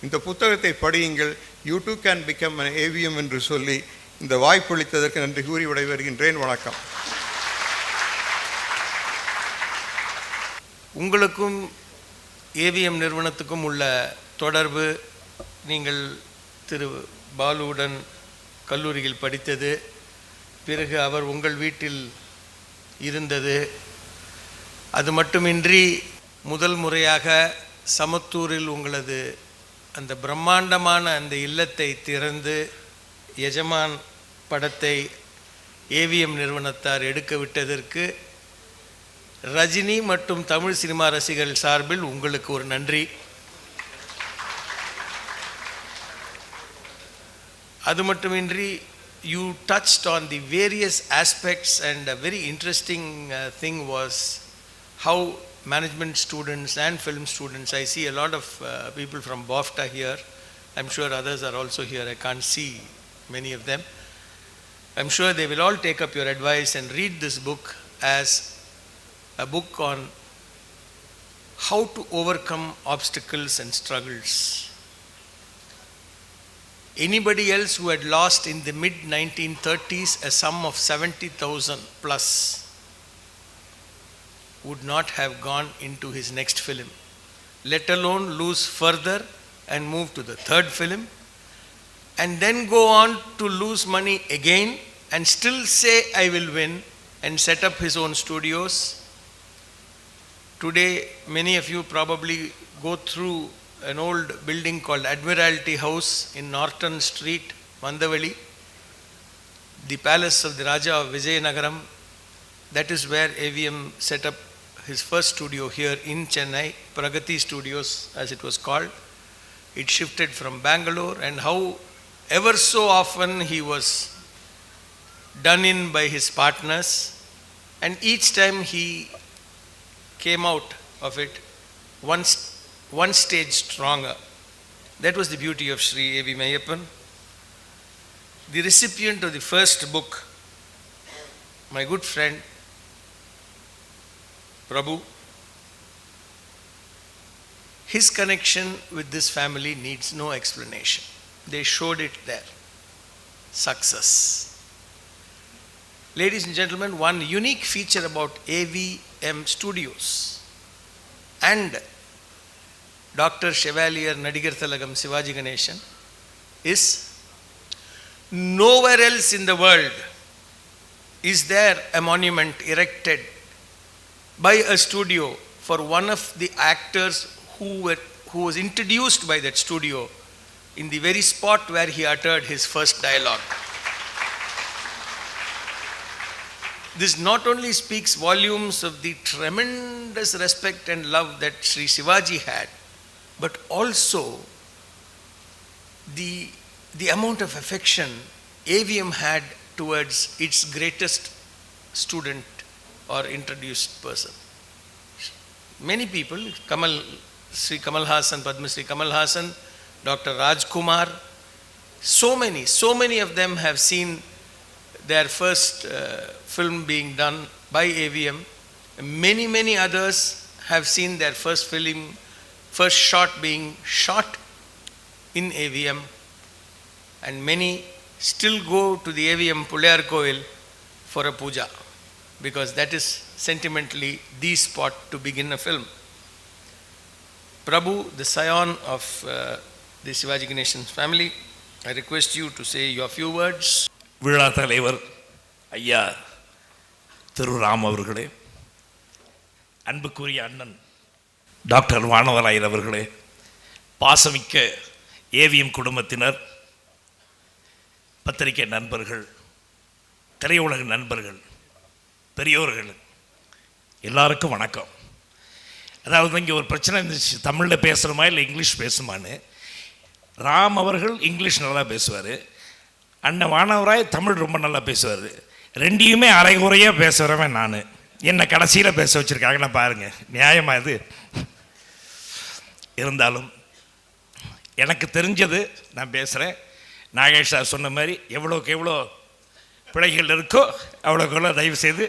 இந்த புத்தகத்தை படியுங்கள். You too can become an AVM என்று சொல்லி இந்த வாய்ப்பளித்ததற்கு நன்றி கூறி விடைபெறுகின்றேன். வணக்கம். உங்களுக்கும் ஏவிஎம் நிறுவனத்துக்கும் உள்ள தொடர்பு, நீங்கள் திரு பாலுவுடன் கல்லூரியில் படித்தது, பிறகு அவர் உங்கள் வீட்டில் இருந்தது, அது மட்டுமின்றி முதல் முறையாக சமத்தூரில் உங்களது அந்த பிரம்மாண்டமான அந்த இல்லத்தை திறந்து எஜமான் படத்தை ஏவிஎம் நிறுவனத்தார் எடுக்க விட்டதற்கு ரஜினி மற்றும் தமிழ் சினிமா ரசிகர்கள் சார்பில் உங்களுக்கு ஒரு நன்றி. அது மட்டுமின்றி you touched on the various aspects, and a very interesting thing was how management students and film students, I see a lot of people from BOFTA here, I'm sure others are also here, I can't see many of them. I'm sure they will all take up your advice and read this book as a book on how to overcome obstacles and struggles. Anybody else who had lost in the mid-1930s a sum of 70,000 plus would not have gone into his next film, let alone lose further and move to the third film, and then go on to lose money again and still say, I will win, and set up his own studios. Today, many of you probably go through an old building called Admiralty House in Norton Street, Mandavali, the palace of the Raja of Vijayanagaram. That is where AVM set up his first studio here in Chennai, Pragati Studios as it was called. It shifted from Bangalore, and how ever so often he was done in by his partners, and each time he came out of it one stage stronger. That was the beauty of Sri A.V. Meiyappan. The recipient of the first book, my good friend Prabhu, his connection with this family needs no explanation. They showed it there. Success. Ladies and gentlemen, one unique feature about AVM Studios and Dr. Chevalier Nadigar Thalagam Sivaji Ganeshan is nowhere else in the world is there a monument erected by a studio for one of the actors who was introduced by that studio in the very spot where he uttered his first dialogue. This not only speaks volumes of the tremendous respect and love that Sri Shivaji had, but also the amount of affection AVM had towards its greatest student or introduced person. Many people, Sri Kamal Hassan, Padma Sri Kamal Hassan, Dr. Rajkumar, so many of them have seen their first film being done by AVM. Many others have seen their first shot being shot in AVM, and many still go to the AVM Pulayar Kovil for a puja, because that is sentimentally the spot to begin a film. Prabhu, the scion of the Sivaji Ganeshan's family, I request you to say your few words. விழா தலைவர் ஐயா திரு ராம் அவர்களே, அன்புக்குரிய அண்ணன் doctor Vanavarayar அவர்களே, பாசமிக்க AVM குடும்பத்தினர், பத்திரிகை நண்பர்கள், திரையுலக நண்பர்கள், பெரியோர்கள், எல்லாருக்கும் வணக்கம். அதாவது இங்கே ஒரு பிரச்சனை இருந்துச்சு, தமிழில் பேசுகிறோமா இல்லை இங்கிலீஷ் பேசுமான்னு. ராம் அவர்கள் இங்கிலீஷ் நல்லா பேசுவார், அண்ணன் வானவராய் தமிழ் ரொம்ப நல்லா பேசுவார். ரெண்டையுமே அரைகுறையாக பேசுகிறவன் நான். என்னை கடைசியில் பேச வச்சுருக்காங்கன்னா பாருங்கள், நியாயமாக இது இருந்தாலும் எனக்கு தெரிஞ்சது நான் பேசுகிறேன். நாகேஷ் சார் சொன்ன மாதிரி எவ்வளோக்கு எவ்வளோ பிழைகள் இருக்கோ அவ்வளோக்கு எவ்வளோ தயவு செய்து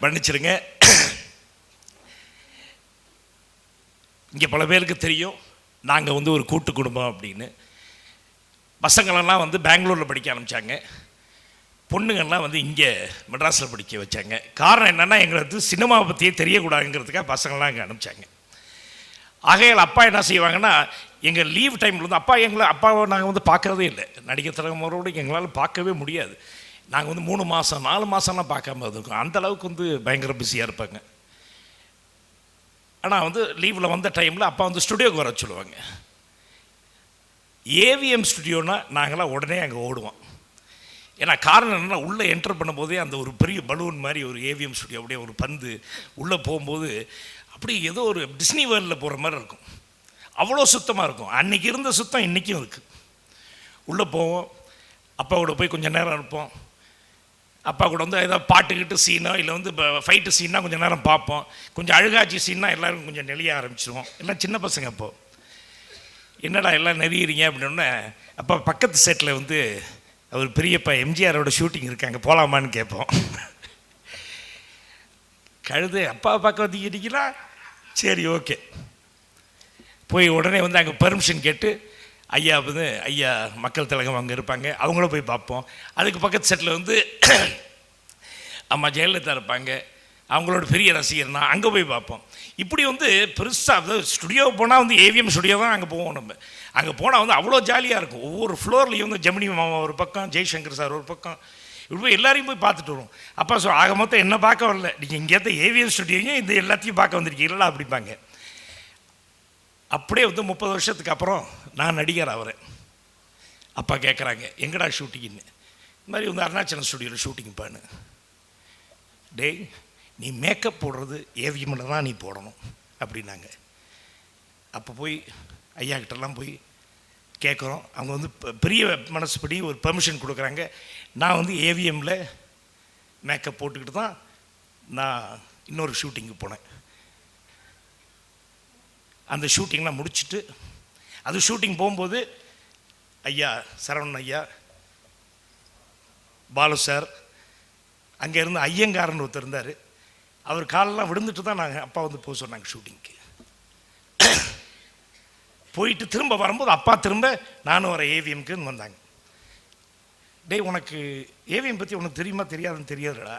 மன்னிச்சிருங்க. இங்கே பல பேருக்கு தெரியும் நாங்கள் ஒரு கூட்டு குடும்பம் அப்படின்னு. பசங்களெல்லாம் பெங்களூரில் படிக்க ஆரம்பித்தாங்க, பொண்ணுங்கள்லாம் இங்கே மெட்ராஸில் படிக்க வச்சாங்க. காரணம் என்னென்னா எங்களுக்கு சினிமாவை பற்றியே தெரியக்கூடாதுங்கிறதுக்காக பசங்கள்லாம் இங்கே அனுப்பிச்சாங்க. ஆகையால் அப்பா என்ன செய்வாங்கன்னா, எங்கள் லீவ் டைமில் அப்பாவை நாங்கள் பார்க்குறதே இல்லை. நடிகர் தலைமுறையோடு எங்களால் பார்க்கவே முடியாது. நாங்கள் 3 மாதம் 4 மாதம்லாம் பார்க்காம இருக்கோம். அந்தளவுக்கு பயங்கர பிஸியாக இருப்பாங்க. ஆனால் லீவில் வந்த டைமில் அப்பா ஸ்டுடியோவுக்கு வர சொல்லுவாங்க. ஏவிஎம் ஸ்டுடியோனா நாங்களாம் உடனே அங்கே ஓடுவோம். ஏன்னா காரணம் என்னென்னா, உள்ளே என்டர் பண்ணும்போதே அந்த ஒரு பெரிய பலூன் மாதிரி ஒரு ஏவிஎம் ஸ்டுடியோ, அப்படியே ஒரு பந்து உள்ளே போகும்போது அப்படி ஏதோ ஒரு டிஸ்னி வேர்ல்டில் போகிற மாதிரி இருக்கும். அவ்வளோ சுத்தமாக இருக்கும். அன்றைக்கி இருந்த சுத்தம் இன்றைக்கும் இருக்குது. உள்ளே போவோம், அப்பாவோட போய் கொஞ்சம் நேரம் இருப்போம். அப்பா கூட ஏதாவது பாட்டுக்கிட்டு சீனோ இல்லை இப்போ ஃபைட்டு சீன்னா கொஞ்சம் நேரம் பார்ப்போம். கொஞ்சம் அழுகாட்சி சீன்னா எல்லோரும் கொஞ்சம் நெளிய ஆரம்பிச்சிடுவோம். எல்லாம் சின்ன பசங்க. அப்போது என்னடா எல்லாம் நெறியிறீங்க அப்படின்னோடனே, அப்போ பக்கத்து செட்டில் அவர் பெரியப்பா எம்ஜிஆரோட ஷூட்டிங் இருக்காங்க, போகலாமான்னு கேட்போம். கழுது அப்பாவை பார்க்க வந்தீங்களா, சரி ஓகே. போய் உடனே அங்கே பெர்மிஷன் கேட்டு ஐயா வந்து ஐயா மக்கள் திலகம் அங்கே இருப்பாங்க, அவங்கள போய் பார்ப்போம். அதுக்கு பக்கத்து செட்டில் வந்து அம்மா ஜெயலலிதா இருப்பாங்க, அவங்களோட பெரிய ரசிகர்னா அங்கே போய் பார்ப்போம். இப்படி வந்து பெருசாக அதாவது ஸ்டுடியோ போனால் வந்து ஏவிஎம் ஸ்டுடியோ தான் அங்கே போவோம். நம்ம அங்கே போனால் வந்து அவ்வளோ ஜாலியாக இருக்கும். ஒவ்வொரு ஃப்ளோர்லேயும் வந்து ஜெமினி மாமா ஒரு பக்கம், ஜெய்சங்கர் சார் ஒரு பக்கம், இப்படி போய் எல்லாரையும் போய் பார்த்துட்டு வருவோம். அப்போ ஆக மொத்தம் என்ன பார்க்க வரல, நீங்கள் இங்கேயாவது ஏவிஎம் ஸ்டுடியோயும் இந்த எல்லாத்தையும் பார்க்க வந்திருக்கீங்களா அப்படிப்பாங்க. அப்படியே வந்து 30 வருஷத்துக்கு அப்புறம் நான் நடிகர் ஆகிறேன். அப்பா கேட்குறாங்க எங்கடா ஷூட்டிங்னு. இந்த மாதிரி வந்து அருணாச்சலம் ஸ்டுடியோவில் ஷூட்டிங் பான்னு. டேய் நீ மேக்கப் போடுறது ஏவிஎம்மில் தான் நீ போடணும் அப்படின்னாங்க. அப்போ போய் ஐயா கிட்டலாம் போய் கேட்குறோம். அவங்க வந்து பெரிய மனசுப்படி ஒரு பெர்மிஷன் கொடுக்குறாங்க. நான் வந்து ஏவிஎம்மில் மேக்கப் போட்டுக்கிட்டு தான் நான் இன்னொரு ஷூட்டிங்கு போனேன். அந்த ஷூட்டிங்லாம் முடிச்சுட்டு அது ஷூட்டிங் போகும்போது ஐயா சரவணன் ஐயா, பாலு சார், அங்கே இருந்து ஐயங்காரன்னு ஒருத்தர் இருந்தார். அவர் காலெல்லாம் விழுந்துட்டு தான் நாங்கள் அப்பா வந்து போக சொன்னாங்க ஷூட்டிங்க்கு. போயிட்டு திரும்ப வரும்போது அப்பா திரும்ப நானும் வர ஏவிஎம்க்குன்னு வந்தாங்க. டேய் உனக்கு ஏவிஎம் பற்றி உனக்கு தெரியுமா தெரியாதுன்னு தெரியாதுடா.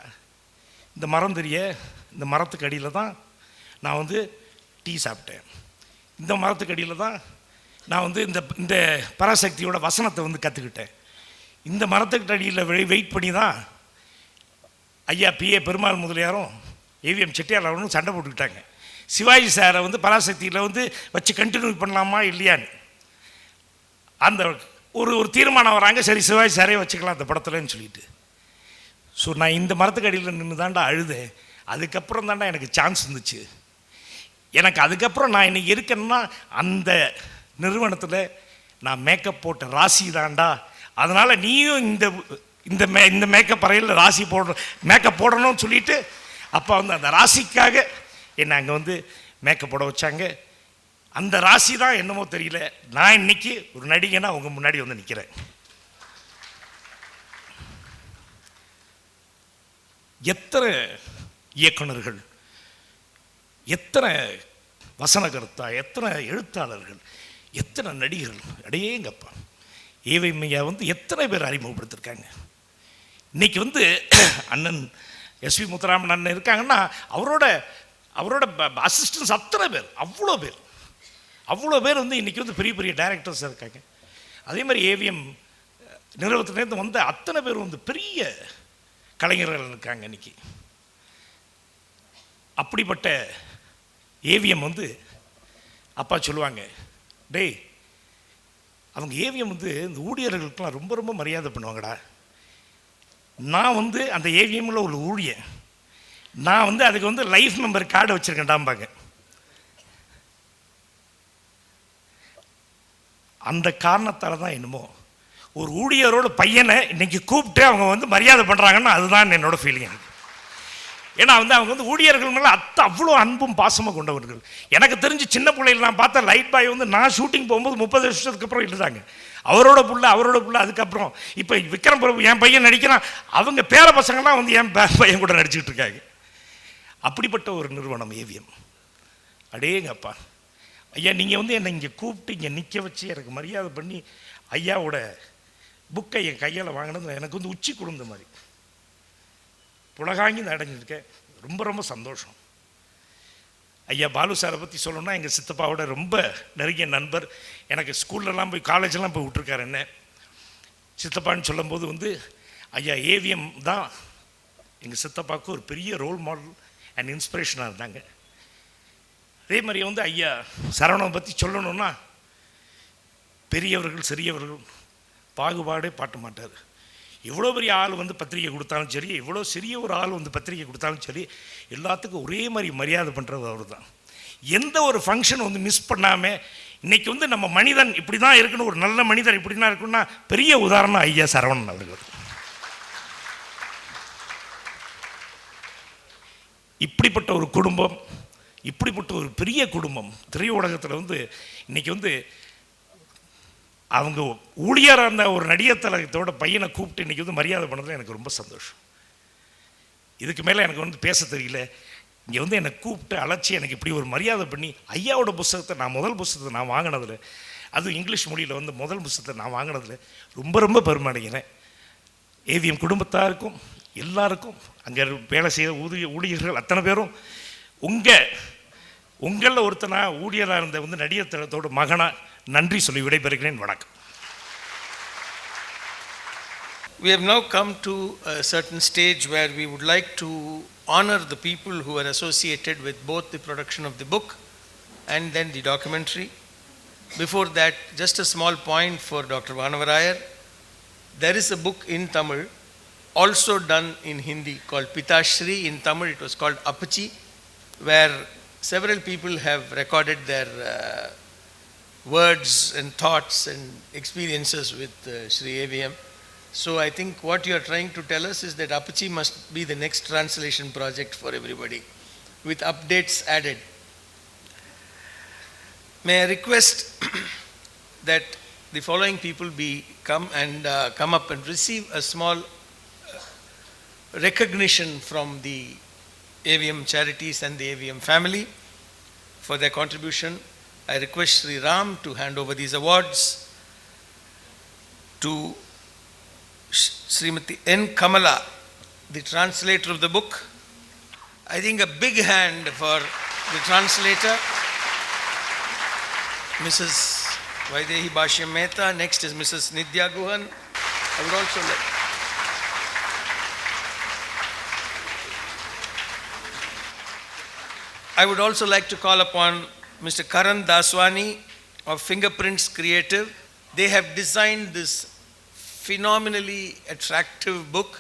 இந்த மரம் தெரிய, இந்த மரத்துக்கு அடியில் தான் நான் வந்து டீ சாப்பிட்டேன். இந்த மரத்துக்கு அடியில் தான் நான் வந்து இந்த பராசக்தியோட வசனத்தை வந்து கற்றுக்கிட்டேன். இந்த மரத்துக்கு அடியில் வெயிட் பண்ணி தான் ஐயா பிஏ பெருமாள் முதலியாரும் ஏவிஎம் செட்டியார் அவனும் சண்டை போட்டுக்கிட்டாங்க. சிவாஜி சாரை வந்து பராசக்தியில் வந்து வச்சு கண்டினியூ பண்ணலாமா இல்லையான்னு அந்த ஒரு தீர்மானம் வராங்க. சரி சிவாஜி சாரே வச்சுக்கலாம் அந்த படத்துலன்னு சொல்லிட்டு. ஸோ நான் இந்த மரத்துக்கு அடியில் நின்று தாண்டா அழுதேன். அதுக்கப்புறம் தாண்டா எனக்கு சான்ஸ் இருந்துச்சு. எனக்கு அதுக்கப்புறம் நான் இன்னைக்கு இருக்கேன்னா அந்த நிறுவனத்தில் நான் மேக்கப் போட்ட ராசி தாண்டா. அதனால் நீயும் இந்த மேக்கப் அறையில் ராசி மேக்கப் போடணும்னு சொல்லிட்டு அப்பா வந்து அந்த ராசிக்காக என்னை அங்கே வந்து மேக்கப் போட வச்சாங்க. அந்த ராசி தான் என்னமோ தெரியல, நான் இன்னைக்கு ஒரு நடிகனா அவங்க முன்னாடி வந்து நிற்கிறேன். எத்தனை இயக்குனர்கள், எத்தனை வசனகர்த்தா, எத்தனை எழுத்தாளர்கள், எத்தனை நடிகர்கள், அடேங்கப்பா. ஏவிஎம் ஐயா வந்து எத்தனை பேர் அறிமுகப்படுத்திருக்காங்க. இன்னைக்கு வந்து அண்ணன் எஸ்வி முத்துராமன் அண்ணன் இருக்காங்கன்னா அவரோட அசிஸ்டன்ஸ் அத்தனை பேர், அவ்வளோ பேர் வந்து இன்றைக்கி வந்து பெரிய பெரிய டைரக்டர்ஸ் இருக்காங்க. அதே மாதிரி ஏவிஎம் நிறுவனத்துலேருந்து வந்த அத்தனை பேர் வந்து பெரிய கலைஞர்கள் இருக்காங்க இன்றைக்கி. அப்படிப்பட்ட ஏவிஎம் வந்து அப்பா சொல்லுவாங்க, டேய் அவங்க ஏவிஎம் வந்து இந்த ஊழியர்களுக்கெல்லாம் ரொம்ப ரொம்ப மரியாதை பண்ணுவாங்கடா. நான் வந்து அந்த ஏவிஎம்மில் ஒரு ஊழியர், நான் வந்து அதுக்கு வந்து லைஃப் மெம்பர் கார்டு வச்சுருக்கேன்டாம்பாங்க. அந்த காரணத்தால் தான் என்னமோ ஒரு ஊழியரோட பையனை இன்னைக்கு கூப்பிட்டு அவங்க வந்து மரியாதை பண்ணுறாங்கன்னா அதுதான் என்னோட ஃபீலிங் எனக்கு. ஏன்னா வந்து அவங்க வந்து ஊழியர்கள் மேலே அவ்வளோ அன்பும் பாசமாக கொண்டவர்கள். எனக்கு தெரிஞ்சு சின்ன பிள்ளைகள் நான் பார்த்தா லைட் பாய் வந்து நான் ஷூட்டிங் போகும்போது 30 வருஷத்துக்கு அப்புறம் இருந்தாங்க. அவரோட புள்ள அதுக்கப்புறம் இப்போ விக்ரம் பிரபு என் பையன் நடிக்கிறான், அவங்க பேர பசங்கள்லாம் வந்து என் பையன் கூட நடிச்சுக்கிட்டு இருக்காங்க. அப்படிப்பட்ட ஒரு நிறுவனம் ஏவிஎம். அடேங்கப்பா ஐயா, நீங்கள் வந்து என்னை இங்கே கூப்பிட்டு இங்கே நிற்க வச்சு எனக்கு மரியாதை பண்ணி ஐயாவோட புக்கை என் கையால் வாங்கினது எனக்கு வந்து உச்சி குழுந்த மாதிரி புலகாங்கி நடந்துருக்கேன். ரொம்ப ரொம்ப சந்தோஷம். ஐயா பாலு சாரை பற்றி சொல்லணும்னா எங்கள் சித்தப்பாவோட ரொம்ப நெருங்கிய நண்பர். எனக்கு ஸ்கூல்லலாம் போய் காலேஜெல்லாம் போய் விட்டுருக்காரு என்ன. சித்தப்பான்னு சொல்லும்போது வந்து ஐயா ஏவிஎம் தான் எங்கள் சித்தப்பாவுக்கு ஒரு பெரிய ரோல் மாடல் அண்ட் இன்ஸ்பிரேஷனாக இருந்தாங்க. அதே மாதிரி வந்து ஐயா சரவணனை பற்றி சொல்லணும்னா பெரியவர்கள் சிறியவர்கள் பாகுபாடே பாட்ட மாட்டார். எவ்வளோ பெரிய ஆள் வந்து பத்திரிக்கை கொடுத்தாலும் சரி, எவ்வளோ சிறிய ஒரு ஆள் வந்து பத்திரிக்கை கொடுத்தாலும் சரி, எல்லாத்துக்கும் ஒரே மாதிரி மரியாதை பண்ணுறது அவர் தான். எந்த ஒரு ஃபங்க்ஷன் வந்து மிஸ் பண்ணாமல் இன்றைக்கி வந்து நம்ம மனிதன் இப்படி தான் இருக்கணும், ஒரு நல்ல மனிதர் இப்படி தான் இருக்கணும்னா பெரிய உதாரணம் ஐயா சரவணன் அவர்கள். இப்படிப்பட்ட ஒரு குடும்பம், இப்படிப்பட்ட ஒரு பெரிய குடும்பம் திரையுலகத்தில் வந்து இன்றைக்கி வந்து அவங்க ஊழியராக இருந்த ஒரு நடிகர் தலகத்தோட பையனை கூப்பிட்டு இன்றைக்கி வந்து மரியாதை பண்ணதில் எனக்கு ரொம்ப சந்தோஷம். இதுக்கு மேலே எனக்கு வந்து பேச தெரியல. இங்கே வந்து என்னை கூப்பிட்டு அழைச்சி எனக்கு இப்படி ஒரு மரியாதை பண்ணி ஐயாவோட புஸ்தகத்தை நான் முதல் புஸ்தகத்தை நான் வாங்கினதில் அதுவும் இங்கிலீஷ் மொழியில் வந்து முதல் புத்தகத்தை நான் வாங்கினதில் ரொம்ப ரொம்ப பெருமை அடைகிறேன். ஏவிஎம் குடும்பத்தாருக்கும் எல்லாருக்கும் அங்கே வேலை செய்ய ஊழியர்கள் அத்தனை பேரும் உங்களில் ஒருத்தனா ஊழியராக இருந்த வந்து நடிகர் திலகத்தோட மகனா நன்றி சொல்லி விடைபெறுகிறேன். வணக்கம். We have now come to a certain stage where we would like to honor the people who are associated with both the production of the book and then the documentary. Before that, just a small point for Dr. Vanavarayar. There is a book in Tamil also done in Hindi called Pitashri. In Tamil it was called Appachi, where several people have recorded their words and thoughts and experiences with Sri AVM. So I think what you are trying to tell us is that Appachi must be the next translation project for everybody, with updates added. May I request that the following people come up and receive a small recognition from the AVM Charities and the AVM family for their contribution. I request Sri Ram to hand over these awards to Srimati N. Kamala, the translator of the book. I think a big hand for the translator, Mrs. Vaidehi Bhashyam Mehta. Next is Mrs. Nidya Guhan. I would also like to call upon Mr. Karan Daswani of Fingerprints Creative. They have designed this phenomenally attractive book.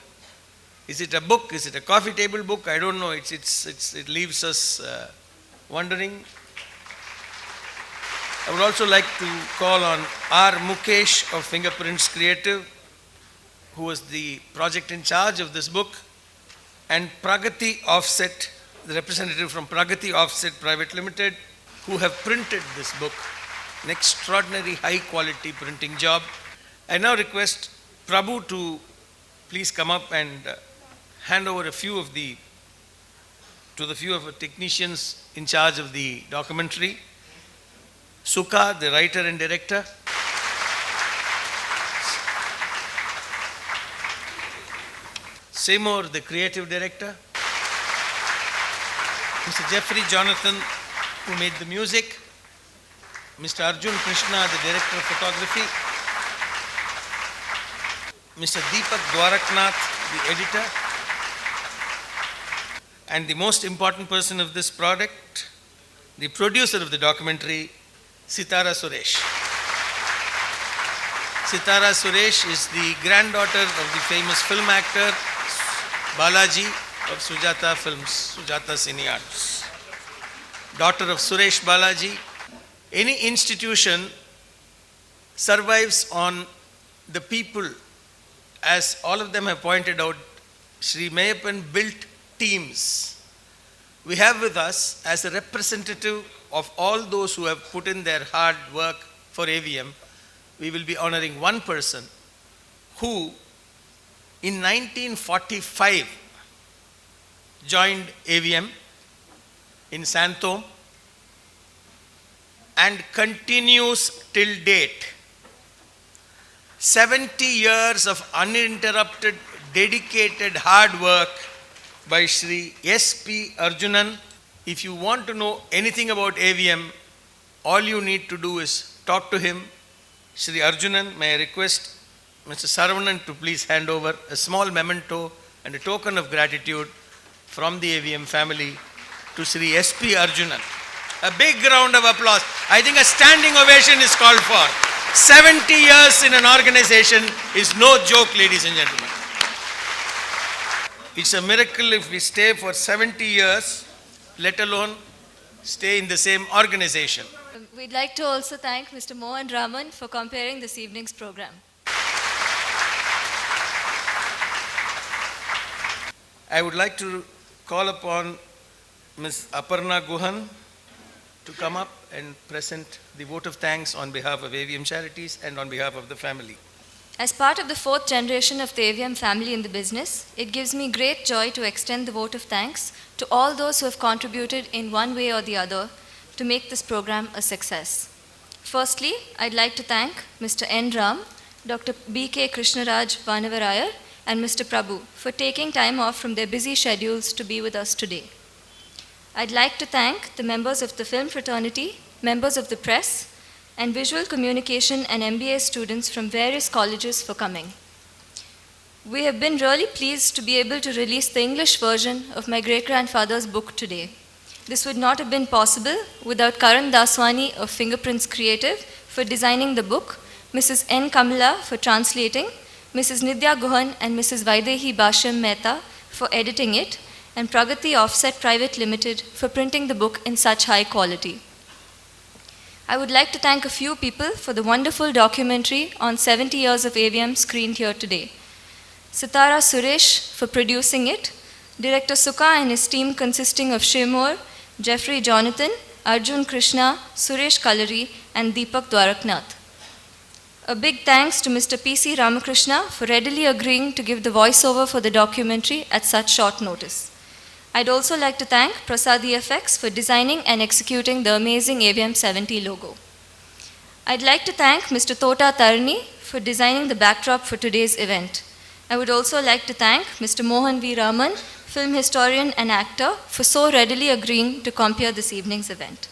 Is it a book? Is it a coffee table book? I don't know. It leaves us wondering. I would also like to call on R. Mukesh of Fingerprints Creative, who was the project in charge of this book, and Pragati Offset, the representative from Pragati Offset Private Limited, who have printed this book. An extraordinary high quality printing job. I now request Prabhu to please come up and hand over a few of the technicians in charge of the documentary. Sukha, the writer and director. Seymour, the creative director. Mr. Jeffrey Jonathan, who made the music. Mr. Arjun Krishna, the director of photography. Mr. Deepak Dwaraknath, the editor. And the most important person of this product, the producer of the documentary, Sitara Suresh. Sitara Suresh is the granddaughter of the famous film actor Balaji of Sujata Films, Sujata Cine Arts. Daughter of Suresh Balaji. Any institution survives on the people. As all of them have pointed out, Sri Meiyappan built teams. We have with us, as a representative of all those who have put in their hard work for AVM, we will be honoring one person who in 1945 joined AVM in Santhom and continues till date. 70 years of uninterrupted, dedicated hard work by Sri S.P. Arjunan. If you want to know anything about AVM, all you need to do is talk to him. Sri Arjunan, may I request Mr. Saravanan to please hand over a small memento and a token of gratitude from the AVM family to Sri S.P. Arjunan. A big round of applause. I think a standing ovation is called for. 70 years in an organization is no joke, ladies and gentlemen. It's a miracle if we stay for 70 years, let alone stay in the same organization. We'd like to also thank Mr. Mohan Raman for comparing this evening's program. I would like to call upon Ms. Aparna Guhan to come up and present the vote of thanks on behalf of AVM Charities and on behalf of the family. As part of the fourth generation of the AVM family in the business, it gives me great joy to extend the vote of thanks to all those who have contributed in one way or the other to make this program a success. Firstly, I'd like to thank Mr. N. Ram, Dr. B.K. Krishnaraj, Vanavarayar, and Mr. Prabhu for taking time off from their busy schedules to be with us today. I'd like to thank the members of the film fraternity, members of the press, and visual communication and MBA students from various colleges for coming. We have been really pleased to be able to release the English version of my great-grandfather's book today. This would not have been possible without Karan Daswani of Fingerprints Creative for designing the book, Mrs. N. Kamala for translating, Mrs. Nidya Guhan and Mrs. Vaidehi Basham Mehta for editing it, and Pragati Offset Private Limited for printing the book in such high quality. I would like to thank a few people for the wonderful documentary on 70 years of AVM screened here today. Sitara Suresh for producing it, Director Sukha and his team consisting of Shimur, Jeffrey Jonathan, Arjun Krishna, Suresh Kalari, and Deepak Dwaraknath. A big thanks to Mr. P.C. Ramakrishna for readily agreeing to give the voiceover for the documentary at such short notice. I'd also like to thank Prasadi FX for designing and executing the amazing AVM 70 logo. I'd like to thank Mr. Tota Tarani for designing the backdrop for today's event. I would also like to thank Mr. Mohan V. Raman, film historian and actor, for so readily agreeing to compere this evening's event.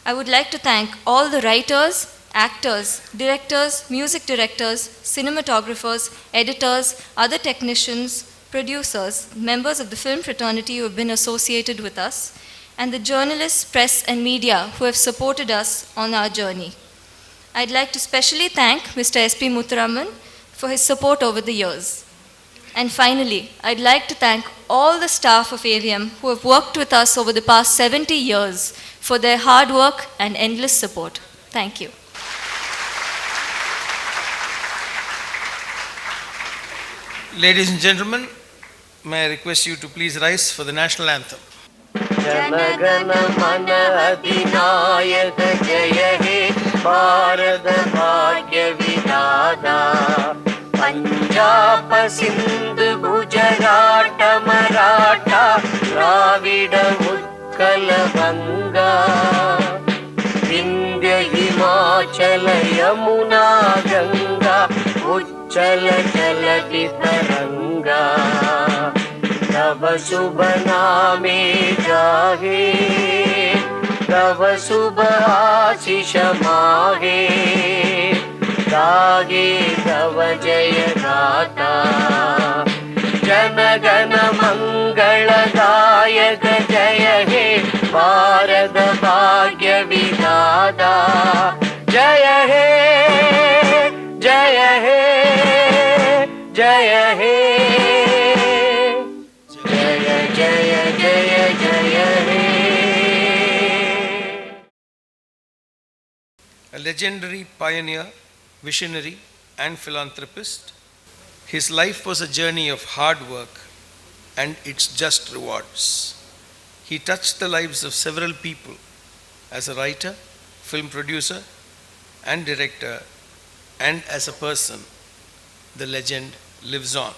I would like to thank all the writers, actors, directors, music directors, cinematographers, editors, other technicians, producers, members of the film fraternity who have been associated with us, and the journalists, press, and media who have supported us on our journey. I'd like to specially thank Mr. S.P. Muthuraman for his support over the years. And finally, I'd like to thank all the staff of AVM who have worked with us over the past 70 years for their hard work and endless support. Thank you. Ladies and gentlemen, may I request you to please rise for the national anthem. जनगण मन अधिनायक जय हे भारत भाग्य विधाता पंजाब सिंध गुजरात मराठा द्राविड उत्कल बंगा विंध्य हिमाचल यमुना गंगा उच्चल जलधि तरंगा तव शुभ नामे जागे तव शुभ आशीष मागे गागे तव जय गाथा जनगण मंगलदायक जय हे भारत भाग्य विधाता जय हे जय हे जय हे A legendary pioneer, visionary, and philanthropist, his life was a journey of hard work and its just rewards. He touched the lives of several people as a writer, film producer, and director, and as a person. The legend lives on.